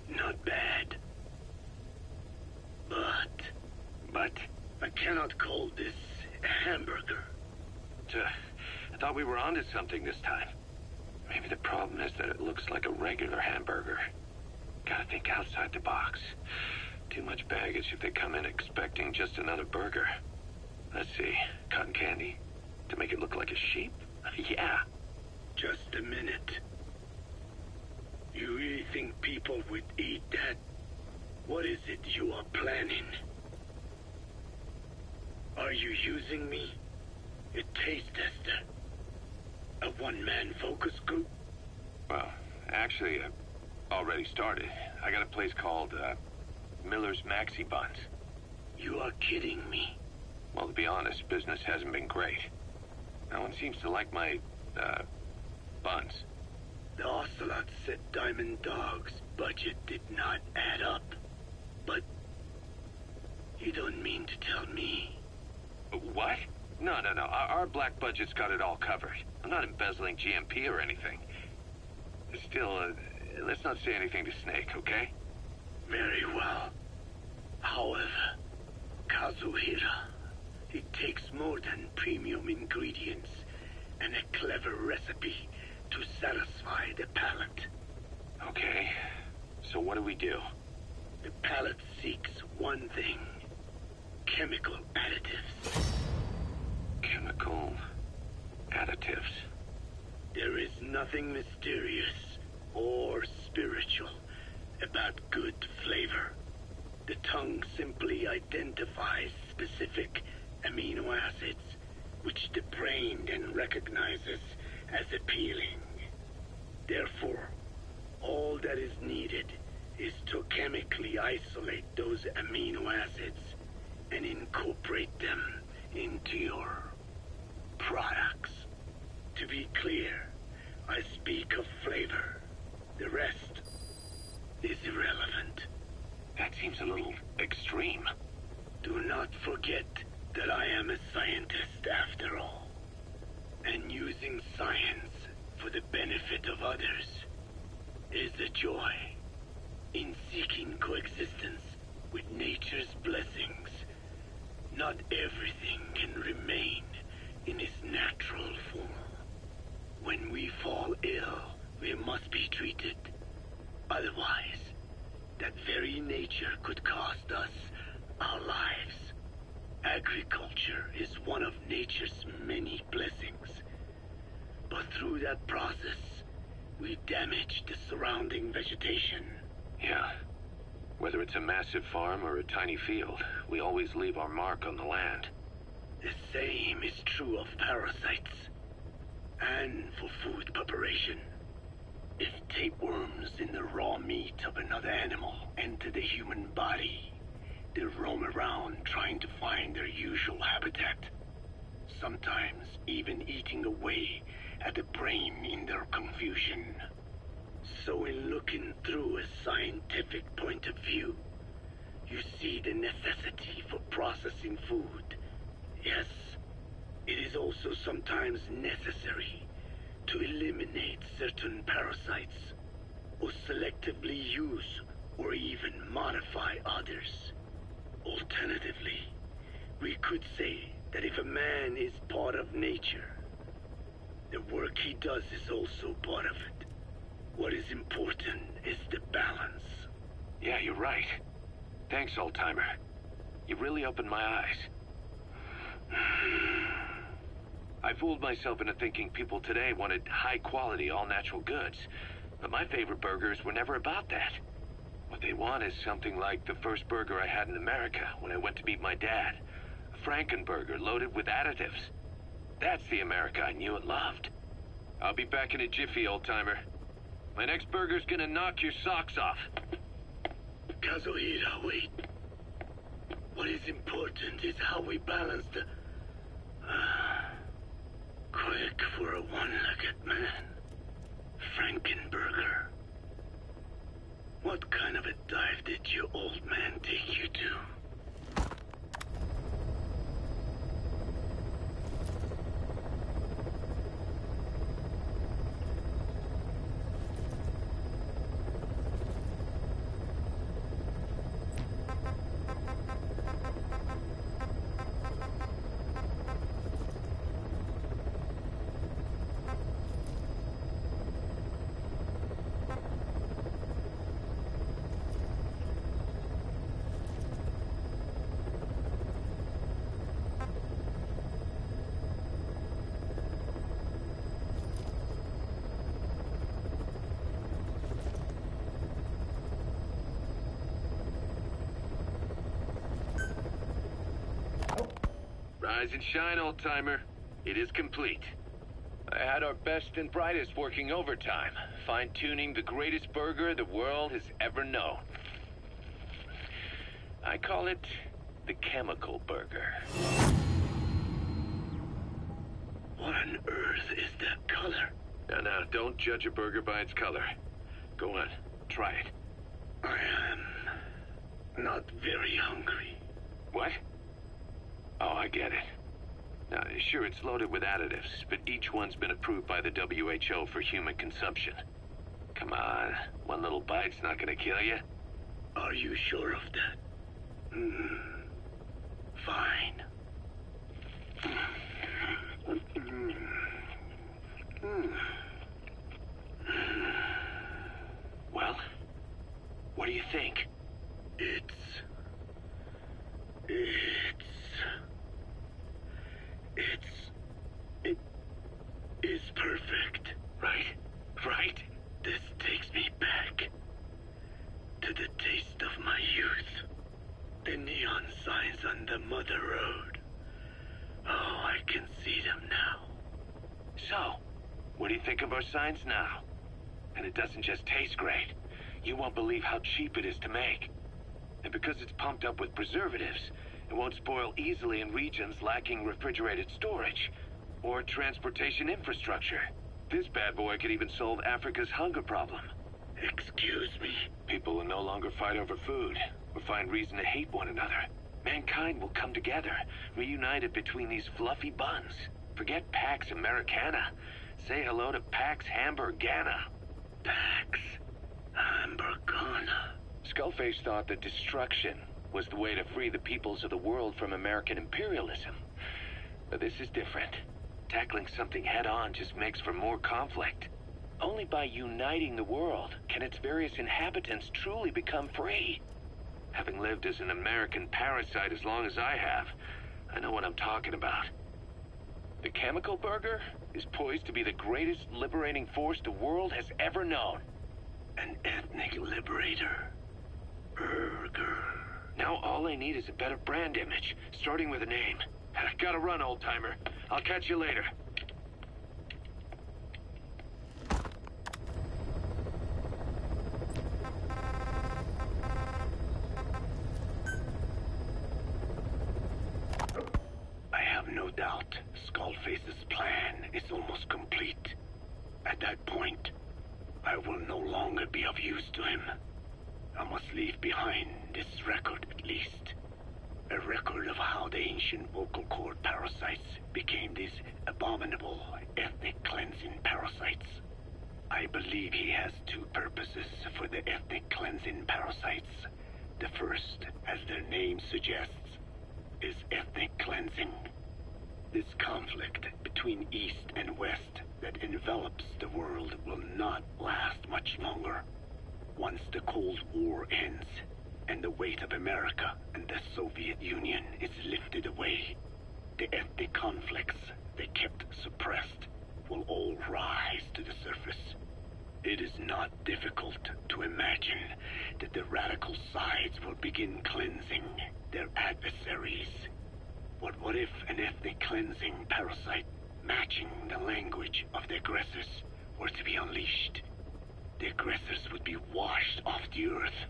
Not bad. But I cannot call this a hamburger. I thought we were onto something this time. Maybe the problem is that it looks like a regular hamburger. Gotta think outside the box. Too much baggage if they come in expecting just another burger. Let's see, cotton candy? To make it look like a sheep? Yeah. Just a minute. You really think people would eat that? What is it you are planning? Are you using me? A taste tester? A one-man focus group? Well, actually, I've already started. I got a place called, Miller's Maxi Buns. You are kidding me. Well, to be honest, business hasn't been great. No one seems to like my, buns. The Ocelot said Diamond Dog's budget did not add up. But you don't mean to tell me. What? No. Our black budget's got it all covered. I'm not embezzling GMP or anything. Still, let's not say anything to Snake, okay? Very well. However, Kazuhira, it takes more than premium ingredients and a clever recipe to satisfy the palate. Okay, so what do we do? The palate seeks one thing. Chemical additives. Chemical additives. There is nothing mysterious or spiritual about good flavor. The tongue simply identifies specific amino acids, which the brain then recognizes as appealing. Therefore, all that is needed is to chemically isolate those amino acids and incorporate them into your products. To be clear, I speak of flavor. The rest is irrelevant. That seems a little extreme. Do not forget that I am a scientist after all. And using science for the benefit of others is a joy. In seeking coexistence with nature's blessings, not everything can remain in its natural form. When we fall ill, we must be treated. Otherwise, that very nature could cost us our lives. Agriculture is one of nature's many blessings. But through that process, we damage the surrounding vegetation. Yeah. Whether it's a massive farm or a tiny field, we always leave our mark on the land. The same is true of parasites. And for food preparation. If tapeworms in the raw meat of another animal enter the human body, they roam around trying to find their usual habitat. Sometimes even eating away at the brain in their confusion. So in looking through a scientific point of view, you see the necessity for processing food. Yes, it is also sometimes necessary to eliminate certain parasites, or selectively use or even modify others. Alternatively, we could say that if a man is part of nature, the work he does is also part of it. What is important is the balance. Yeah, you're right. Thanks, old-timer. You really opened my eyes. I fooled myself into thinking people today wanted high-quality, all-natural goods. But my favorite burgers were never about that. What they want is something like the first burger I had in America when I went to meet my dad. A Frankenburger loaded with additives. That's the America I knew and loved. I'll be back in a jiffy, old-timer. My next burger's gonna knock your socks off. Kazuhira, wait. What is important is how we balance the... quick for a one-legged man. Frankenburger. What kind of a dive did your old man take you to? Rise and shine, old-timer. It is complete. I had our best and brightest working overtime, fine-tuning the greatest burger the world has ever known. I call it the Chemical Burger. What on earth is that color? Now, don't judge a burger by its color. Go on, try it. I am not very hungry. What? Oh, I get it. Now, sure, it's loaded with additives, but each one's been approved by the WHO for human consumption. Come on, one little bite's not gonna kill you. Are you sure of that? Fine. Well, what do you think? It is perfect. Right? Right? This takes me back to the taste of my youth. The neon signs on the Mother Road. Oh, I can see them now. So, what do you think of our signs now? And it doesn't just taste great. You won't believe how cheap it is to make. And because it's pumped up with preservatives, it won't spoil easily in regions lacking refrigerated storage or transportation infrastructure. This bad boy could even solve Africa's hunger problem. Excuse me? People will no longer fight over food. or find reason to hate one another. Mankind will come together, reunited between these fluffy buns. Forget Pax Americana. Say hello to Pax Hamburgana. Pax Hamburgana. Skullface thought that destruction was the way to free the peoples of the world from American imperialism. But this is different. Tackling something head-on just makes for more conflict. Only by uniting the world can its various inhabitants truly become free. Having lived as an American parasite as long as I have, I know what I'm talking about. The Chemical Burger is poised to be the greatest liberating force the world has ever known. An ethnic liberator. Burger. Now all I need is a better brand image, starting with a name. Gotta run, old-timer. I'll catch you later. I have no doubt Skullface's plan is almost complete. At that point, I will no longer be of use to him. I must leave behind this record at least. A record of how the ancient vocal cord parasites became these abominable ethnic cleansing parasites. I believe he has two purposes for the ethnic cleansing parasites. The first, as their name suggests, is ethnic cleansing. This conflict between East and West that envelops the world will not last much longer. Once the Cold War ends, and the weight of America and the Soviet Union is lifted away, the ethnic conflicts they kept suppressed will all rise to the surface. It is not difficult to imagine that the radical sides will begin cleansing their adversaries. But what if an ethnic cleansing parasite matching the language of the aggressors were to be unleashed? The aggressors would be washed off the earth.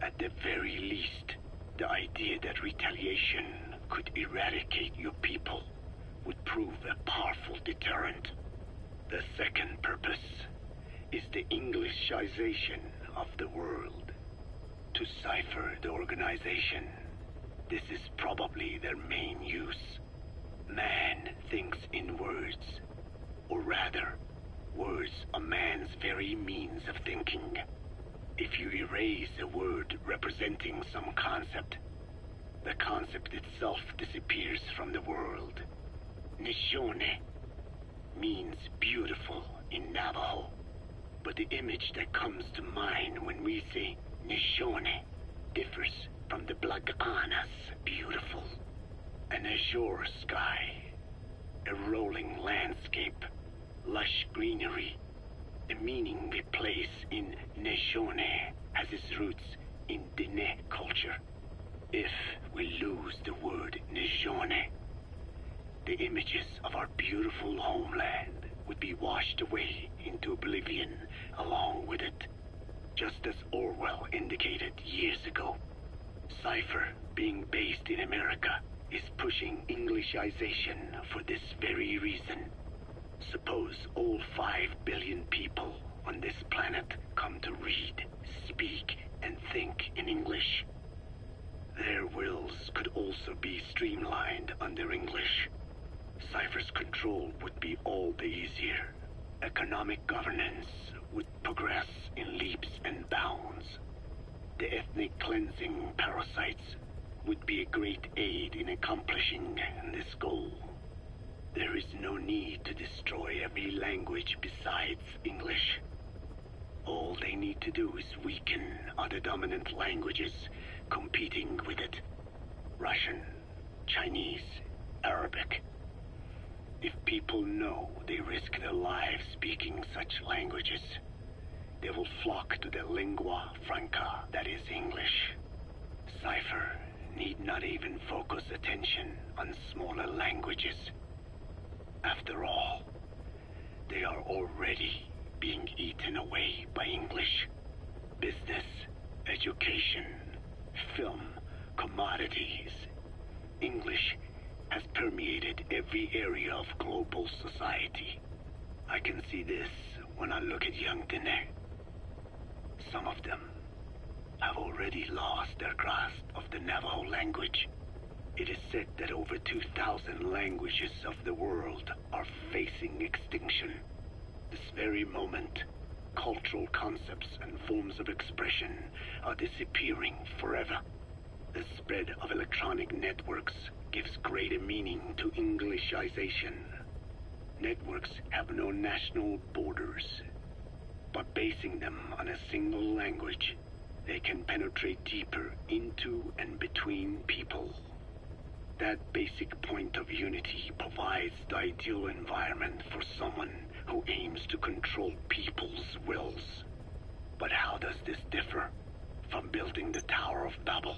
At the very least, the idea that retaliation could eradicate your people would prove a powerful deterrent. The second purpose is the Englishization of the world. To cipher the organization, this is probably their main use. Man thinks in words, or rather, words are man's very means of thinking. If you erase a word representing some concept, the concept itself disappears from the world. Nishone means beautiful in Navajo, but the image that comes to mind when we say Nishone differs from the Blagana's beautiful. An azure sky, a rolling landscape, lush greenery. The meaning we place in Nishone has its roots in Dene culture. If we lose the word Nishone, the images of our beautiful homeland would be washed away into oblivion along with it, just as Orwell indicated years ago. Cipher, being based in America, is pushing Englishization for this very reason. Suppose all 5 billion people on this planet come to read, speak, and think in English. Their wills could also be streamlined under English. Cipher's control would be all the easier. Economic governance would progress in leaps and bounds. The ethnic cleansing parasites would be a great aid in accomplishing this goal. There is no need to destroy every language besides English. All they need to do is weaken other dominant languages competing with it. Russian, Chinese, Arabic. If people know they risk their lives speaking such languages, they will flock to the lingua franca that is English. Cipher need not even focus attention on smaller languages. After all, they are already being eaten away by English. Business, education, film, commodities. English has permeated every area of global society. I can see this when I look at young Dene. Some of them, have already lost their grasp of the Navajo language. It is said that over 2,000 languages of the world are facing extinction. This very moment, cultural concepts and forms of expression are disappearing forever. The spread of electronic networks gives greater meaning to Englishization. Networks have no national borders. By basing them on a single language, they can penetrate deeper into and between people. That basic point of unity provides the ideal environment for someone who aims to control people's wills. But how does this differ from building the Tower of Babel?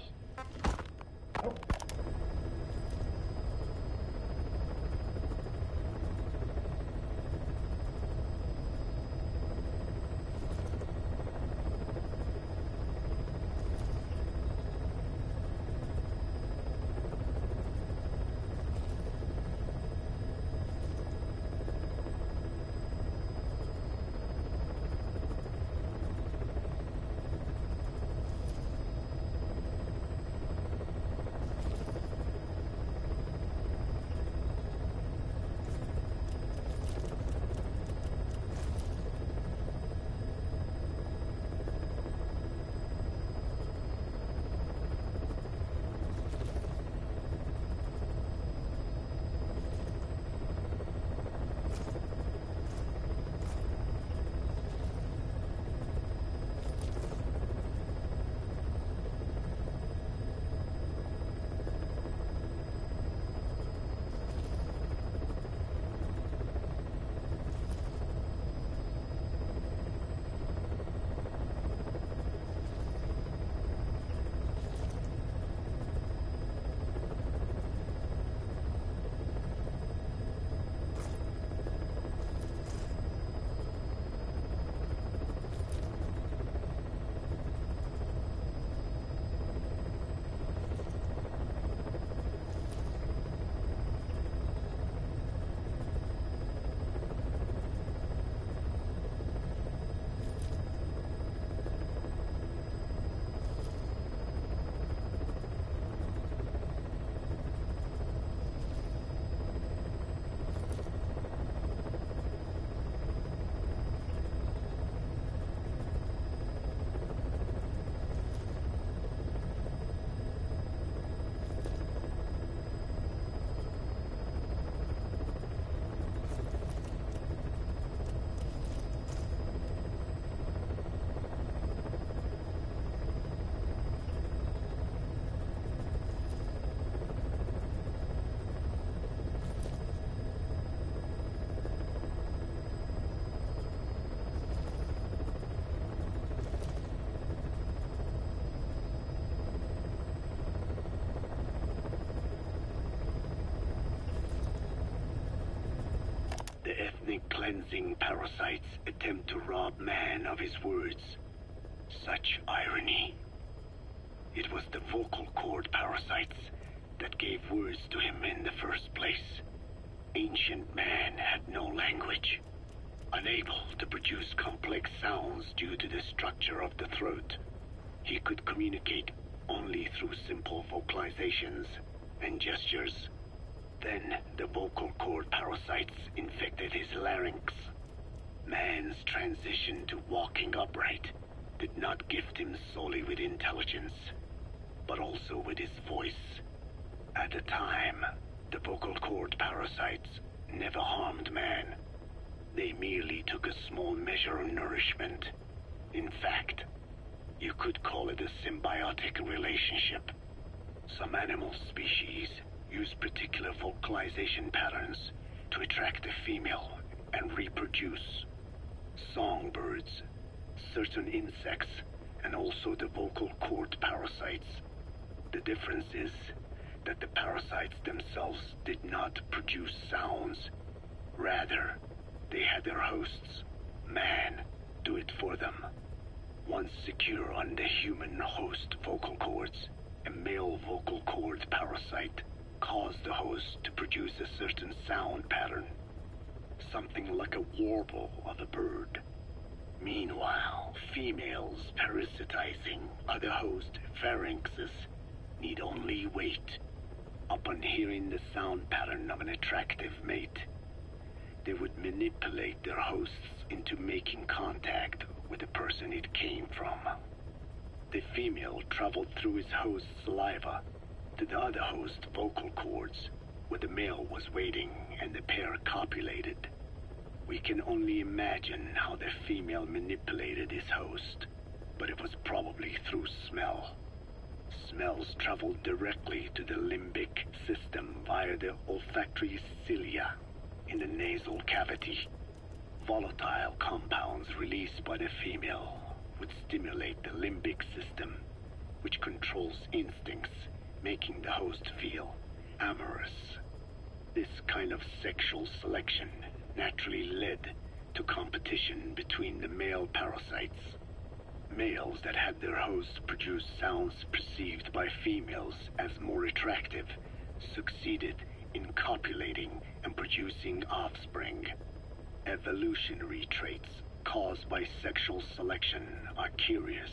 The ethnic cleansing parasites attempt to rob man of his words. Such irony. It was the vocal cord parasites that gave words to him in the first place. Ancient man had no language, unable to produce complex sounds due to the structure of the throat. He could communicate only through simple vocalizations and gestures. Then the vocal cord parasites infected his larynx. Man's transition to walking upright did not gift him solely with intelligence, but also with his voice. At the time, the vocal cord parasites never harmed man. They merely took a small measure of nourishment. In fact, you could call it a symbiotic relationship. Some animal species use particular vocalization patterns to attract a female and reproduce. Songbirds, certain insects, and also the vocal cord parasites. The difference is that the parasites themselves did not produce sounds. Rather, they had their hosts, man, do it for them. Once secure on the human host vocal cords, a male vocal cord parasite caused the host to produce a certain sound pattern, something like a warble of a bird. Meanwhile, females parasitizing other host pharynxes need only wait. Upon hearing the sound pattern of an attractive mate, they would manipulate their hosts into making contact with the person it came from. The female traveled through his host's saliva to the other host's vocal cords, where the male was waiting and the pair copulated. We can only imagine how the female manipulated his host, but it was probably through smell. Smells traveled directly to the limbic system via the olfactory cilia in the nasal cavity. Volatile compounds released by the female would stimulate the limbic system, which controls instincts, making the host feel amorous. This kind of sexual selection naturally led to competition between the male parasites. Males that had their hosts produce sounds perceived by females as more attractive succeeded in copulating and producing offspring. Evolutionary traits caused by sexual selection are curious.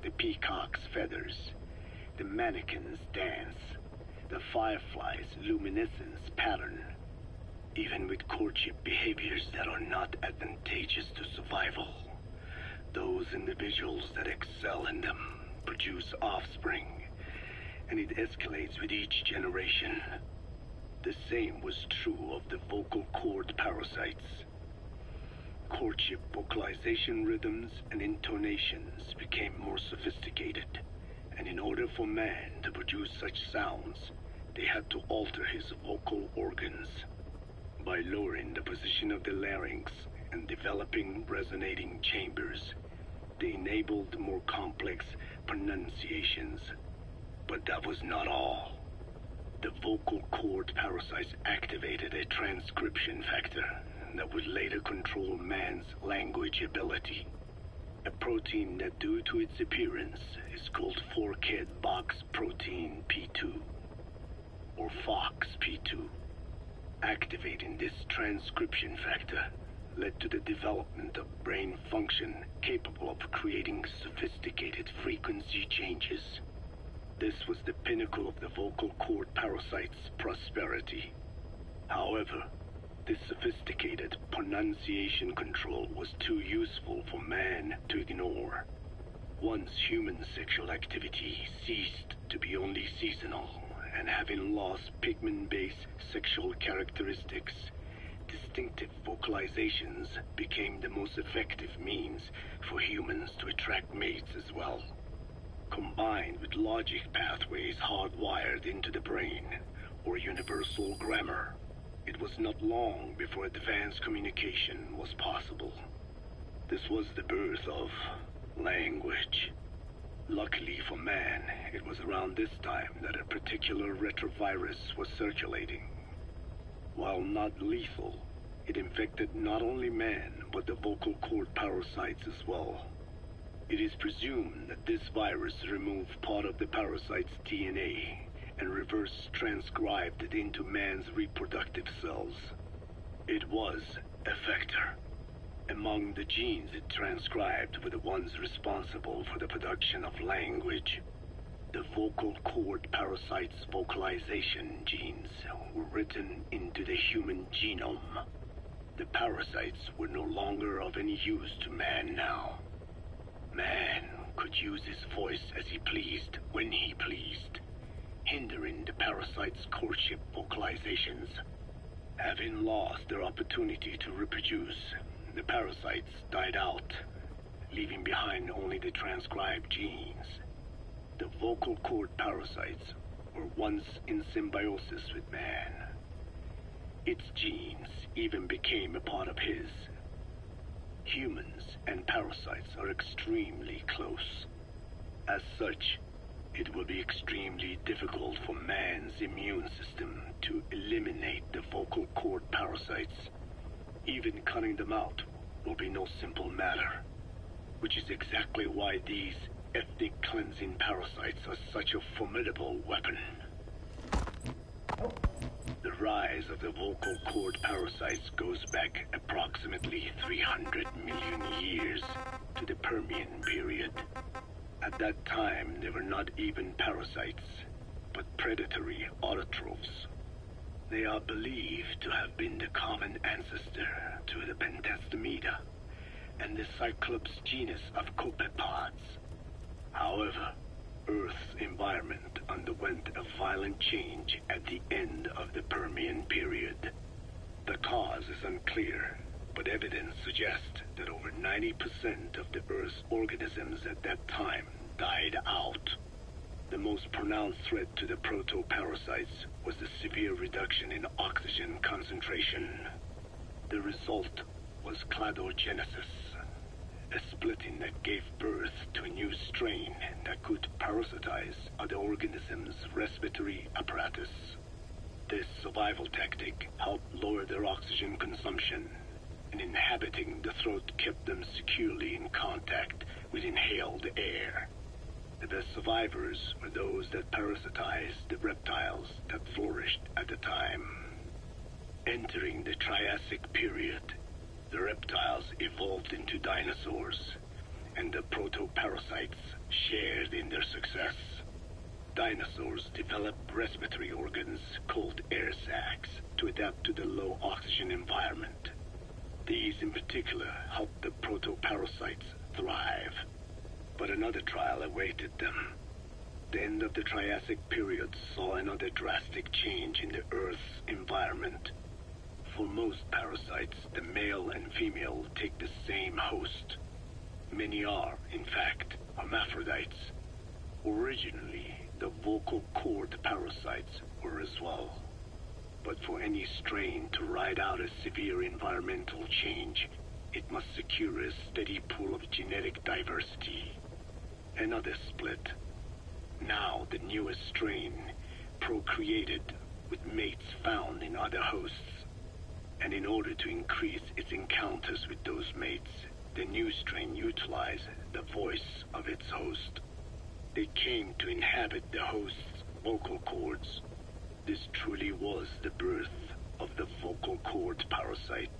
The peacock's feathers, the mannequin's dance, the firefly's luminescence pattern. Even with courtship behaviors that are not advantageous to survival, those individuals that excel in them produce offspring, and it escalates with each generation. The same was true of the vocal cord parasites. Courtship vocalization rhythms and intonations became more sophisticated, and in order for man to produce such sounds, they had to alter his vocal organs. By lowering the position of the larynx and developing resonating chambers, they enabled more complex pronunciations. But that was not all. The vocal cord parasites activated a transcription factor that would later control man's language ability. A protein that, due to its appearance, is called Four-Ked Box Protein P2, or FOXP2. Activating this transcription factor led to the development of brain function capable of creating sophisticated frequency changes. This was the pinnacle of the vocal cord parasite's prosperity. However, this sophisticated pronunciation control was too useful for man to ignore. Once human sexual activity ceased to be only seasonal, and having lost pigment-based sexual characteristics, distinctive vocalizations became the most effective means for humans to attract mates as well. Combined with logic pathways hardwired into the brain, or universal grammar, it was not long before advanced communication was possible. This was the birth of language. Luckily for man, it was around this time that a particular retrovirus was circulating. While not lethal, it infected not only man, but the vocal cord parasites as well. It is presumed that this virus removed part of the parasite's DNA and reverse transcribed it into man's reproductive cells. It was a vector. Among the genes it transcribed were the ones responsible for the production of language. The vocal cord parasite's vocalization genes were written into the human genome. The parasites were no longer of any use to man now. Man could use his voice as he pleased, when he pleased, hindering the parasite's courtship vocalizations. Having lost their opportunity to reproduce, the parasites died out, leaving behind only the transcribed genes. The vocal cord parasites were once in symbiosis with man. Its genes even became a part of his. Humans and parasites are extremely close. As such, it will be extremely difficult for man's immune system to eliminate the vocal cord parasites. Even cutting them out will be no simple matter, which is exactly why these ethnic cleansing parasites are such a formidable weapon. The rise of the vocal cord parasites goes back approximately 300 million years to the Permian period. At that time, they were not even parasites, but predatory autotrophs. They are believed to have been the common ancestor to the Pentastomida and the Cyclops genus of copepods. However, Earth's environment underwent a violent change at the end of the Permian period. The cause is unclear, but evidence suggests that over 90% of the Earth's organisms at that time died out. The most pronounced threat to the protoparasites was the severe reduction in oxygen concentration. The result was cladogenesis, a splitting that gave birth to a new strain that could parasitize other organisms' respiratory apparatus. This survival tactic helped lower their oxygen consumption, and inhabiting the throat kept them securely in contact with inhaled air. The best survivors were those that parasitized the reptiles that flourished at the time. Entering the Triassic period, the reptiles evolved into dinosaurs, and the protoparasites shared in their success. Dinosaurs developed respiratory organs called air sacs to adapt to the low oxygen environment. These in particular helped the protoparasites thrive. But another trial awaited them. The end of the Triassic period saw another drastic change in the Earth's environment. For most parasites, the male and female take the same host. Many are, in fact, hermaphrodites. Originally, the vocal cord parasites were as well. But for any strain to ride out a severe environmental change, it must secure a steady pool of genetic diversity. Another split. Now the newest strain procreated with mates found in other hosts. And in order to increase its encounters with those mates, the new strain utilized the voice of its host. They came to inhabit the host's vocal cords. This truly was the birth of the vocal cord parasite.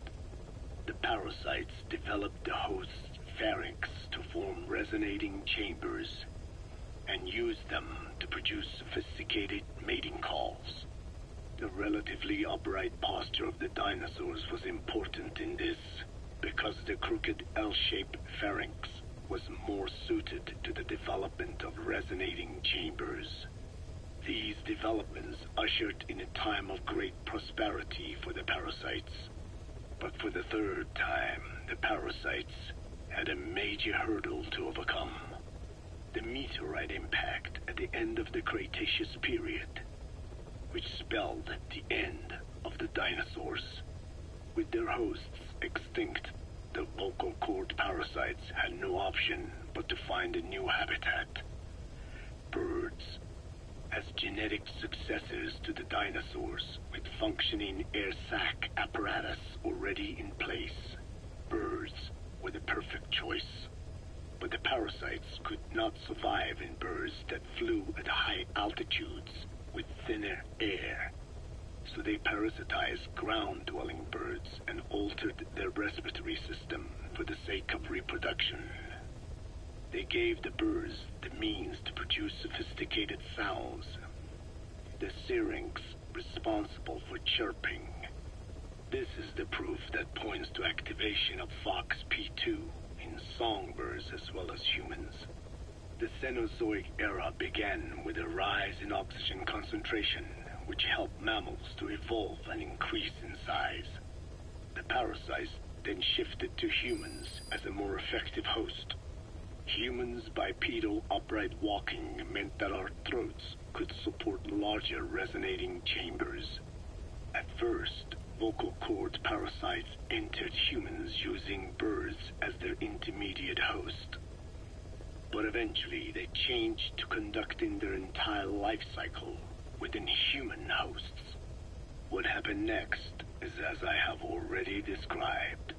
The parasites developed the host's pharynx to form resonating chambers and used them to produce sophisticated mating calls. The relatively upright posture of the dinosaurs was important in this because the crooked L-shaped pharynx was more suited to the development of resonating chambers. These developments ushered in a time of great prosperity for the parasites. But for the third time, the parasites had a major hurdle to overcome. The meteorite impact at the end of the Cretaceous period, which spelled the end of the dinosaurs. With their hosts extinct, the vocal cord parasites had no option but to find a new habitat. Birds. As genetic successors to the dinosaurs, with functioning air sac apparatus already in place, birds were the perfect choice. But the parasites could not survive in birds that flew at high altitudes with thinner air. So they parasitized ground-dwelling birds and altered their respiratory system for the sake of reproduction. They gave the birds the means to produce sophisticated sounds. The syrinx responsible for chirping. This is the proof that points to activation of FOXP2 in songbirds as well as humans. The Cenozoic era began with a rise in oxygen concentration, which helped mammals to evolve and increase in size. The parasites then shifted to humans as a more effective host. Humans' bipedal upright walking meant that our throats could support larger resonating chambers. At first, vocal cord parasites entered humans using birds as their intermediate host. But eventually they changed to conducting their entire life cycle within human hosts. What happened next is as I have already described.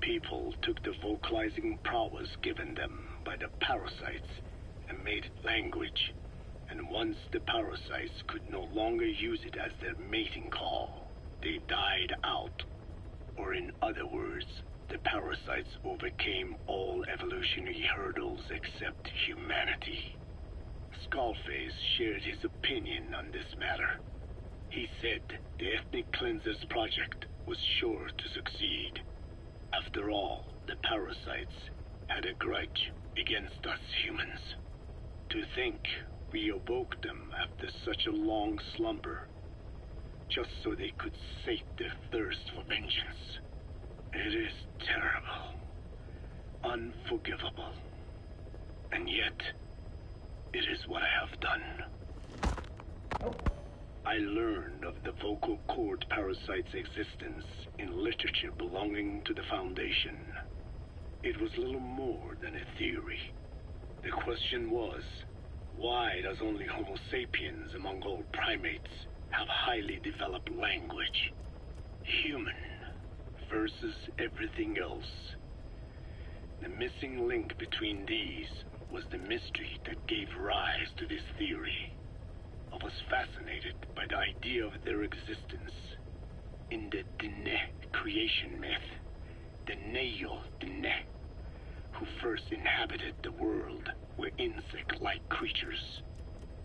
People took the vocalizing prowess given them by the parasites and made it language, And once the parasites could no longer use it as their mating call, they died out. Or in other words, the parasites overcame all evolutionary hurdles except humanity. Skullface shared his opinion on this matter. He said the Ethnic Cleansers Project was sure to succeed. After all, the parasites had a grudge against us humans. To think we awoke them after such a long slumber, just so they could sate their thirst for vengeance. It is terrible, unforgivable, and yet, it is what I have done. I learned of the vocal cord parasite's existence in literature belonging to the Foundation. It was little more than a theory. The question was, why does only Homo sapiens among all primates have highly developed language? Human versus everything else. The missing link between these was the mystery that gave rise to this theory. I was fascinated by the idea of their existence. In the Dene creation myth, the Neo Dene, who first inhabited the world, were insect-like creatures.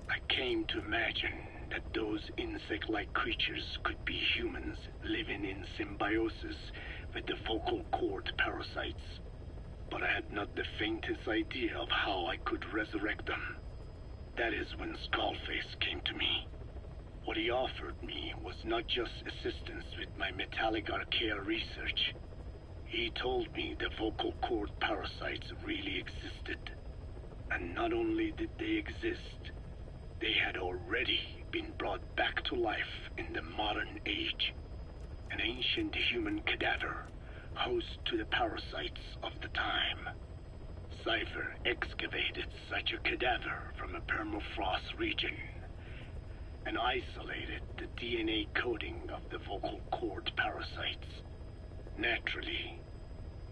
I came to imagine that those insect-like creatures could be humans living in symbiosis with the vocal cord parasites. But I had not the faintest idea of how I could resurrect them. That is when Skullface came to me. What he offered me was not just assistance with my metallic archaea research. He told me the vocal cord parasites really existed. And not only did they exist, they had already been brought back to life in the modern age. An ancient human cadaver, host to the parasites of the time. Cypher excavated such a cadaver from a permafrost region and isolated the DNA coding of the vocal cord parasites. Naturally,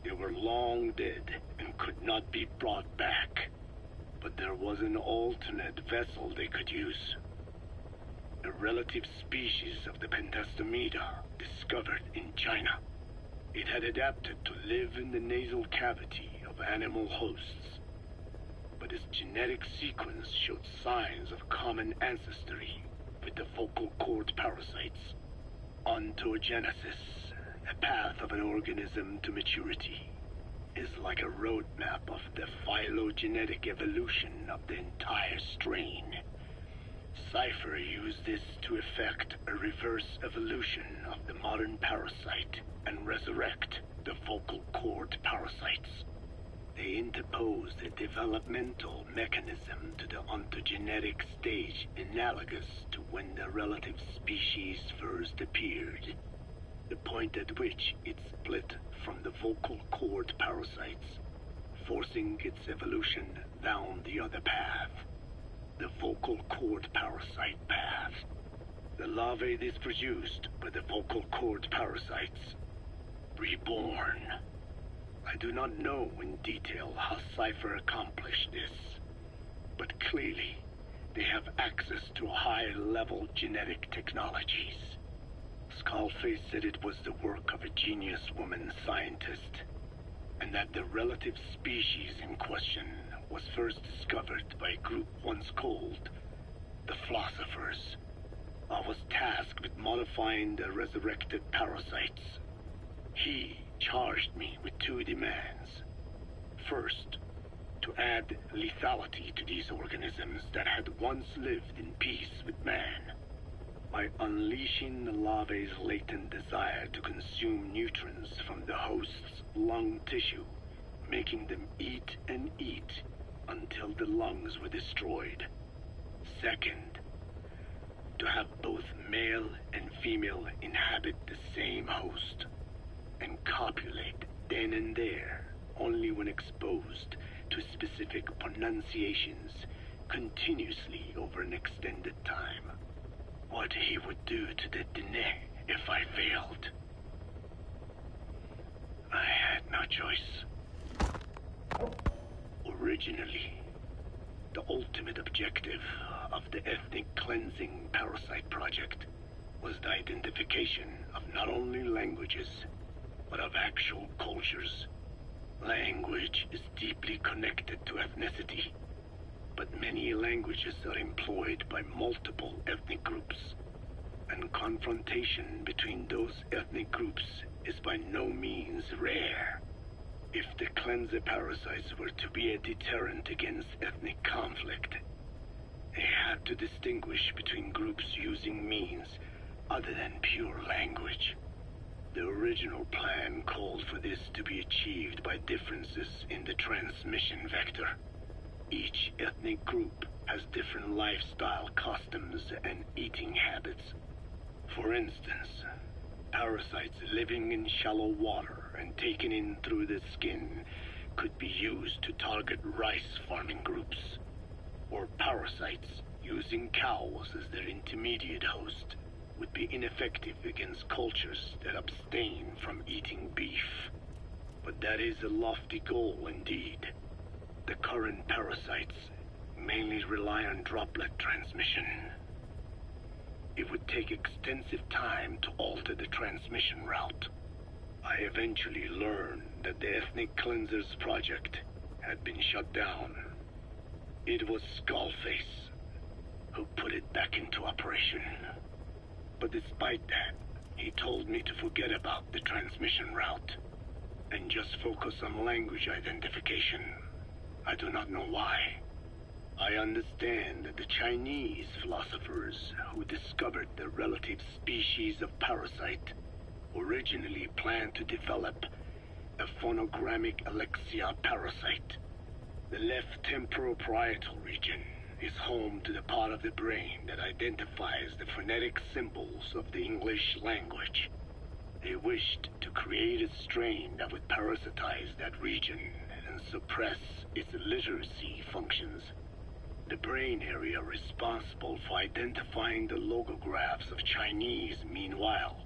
they were long dead and could not be brought back, but there was an alternate vessel they could use. A relative species of the Pentastomida discovered in China. It had adapted to live in the nasal cavity of animal hosts, but its genetic sequence showed signs of common ancestry with the vocal cord parasites. Ontogenesis, a path of an organism to maturity, is like a roadmap of the phylogenetic evolution of the entire strain. Cypher used this to effect a reverse evolution of the modern parasite and resurrect the vocal cord parasites. They interposed a developmental mechanism to the ontogenetic stage analogous to when the relative species first appeared, the point at which it split from the vocal cord parasites, forcing its evolution down the other path, the vocal cord parasite path. The larvae this produced by the vocal cord parasites, reborn. I do not know in detail how Cypher accomplished this, but clearly they have access to high-level genetic technologies. Skullface said it was the work of a genius woman scientist, and that the relative species in question was first discovered by a group once called the Philosophers. I was tasked with modifying the resurrected parasites. He charged me with two demands. First, to add lethality to these organisms that had once lived in peace with man, by unleashing the larvae's latent desire to consume nutrients from the host's lung tissue, making them eat and eat until the lungs were destroyed. Second, to have both male and female inhabit the same host and copulate then and there, only when exposed to specific pronunciations continuously over an extended time. What he would do to the Dene if I failed. I had no choice. Originally, the ultimate objective of the ethnic cleansing parasite project was the identification of not only languages, but of actual cultures. Language is deeply connected to ethnicity, but many languages are employed by multiple ethnic groups, and confrontation between those ethnic groups is by no means rare. If the cleanser parasites were to be a deterrent against ethnic conflict, they had to distinguish between groups using means other than pure language. The original plan called for this to be achieved by differences in the transmission vector. Each ethnic group has different lifestyle customs and eating habits. For instance, parasites living in shallow water and taken in through the skin could be used to target rice farming groups, or parasites using cows as their intermediate host would be ineffective against cultures that abstain from eating beef. But that is a lofty goal indeed. The current parasites mainly rely on droplet transmission. It would take extensive time to alter the transmission route. I eventually learned that the Ethnic Cleansers project had been shut down. It was Skullface who put it back into operation. But despite that, he told me to forget about the transmission route and just focus on language identification. I do not know why. I understand that the Chinese philosophers who discovered the relative species of parasite originally planned to develop a phonogrammic Alexia parasite. The left temporal parietal region is home to the part of the brain that identifies the phonetic symbols of the English language. They wished to create a strain that would parasitize that region and suppress its literacy functions. The brain area responsible for identifying the logographs of Chinese, meanwhile,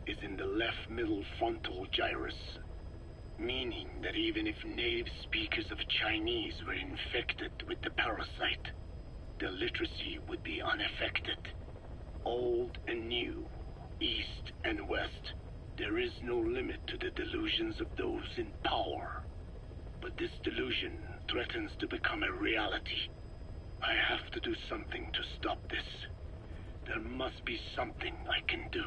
is in the left middle frontal gyrus, meaning that even if native speakers of Chinese were infected with the parasite, their literacy would be unaffected. Old and new, east and west, there is no limit to the delusions of those in power. But this delusion threatens to become a reality. I have to do something to stop this. There must be something I can do.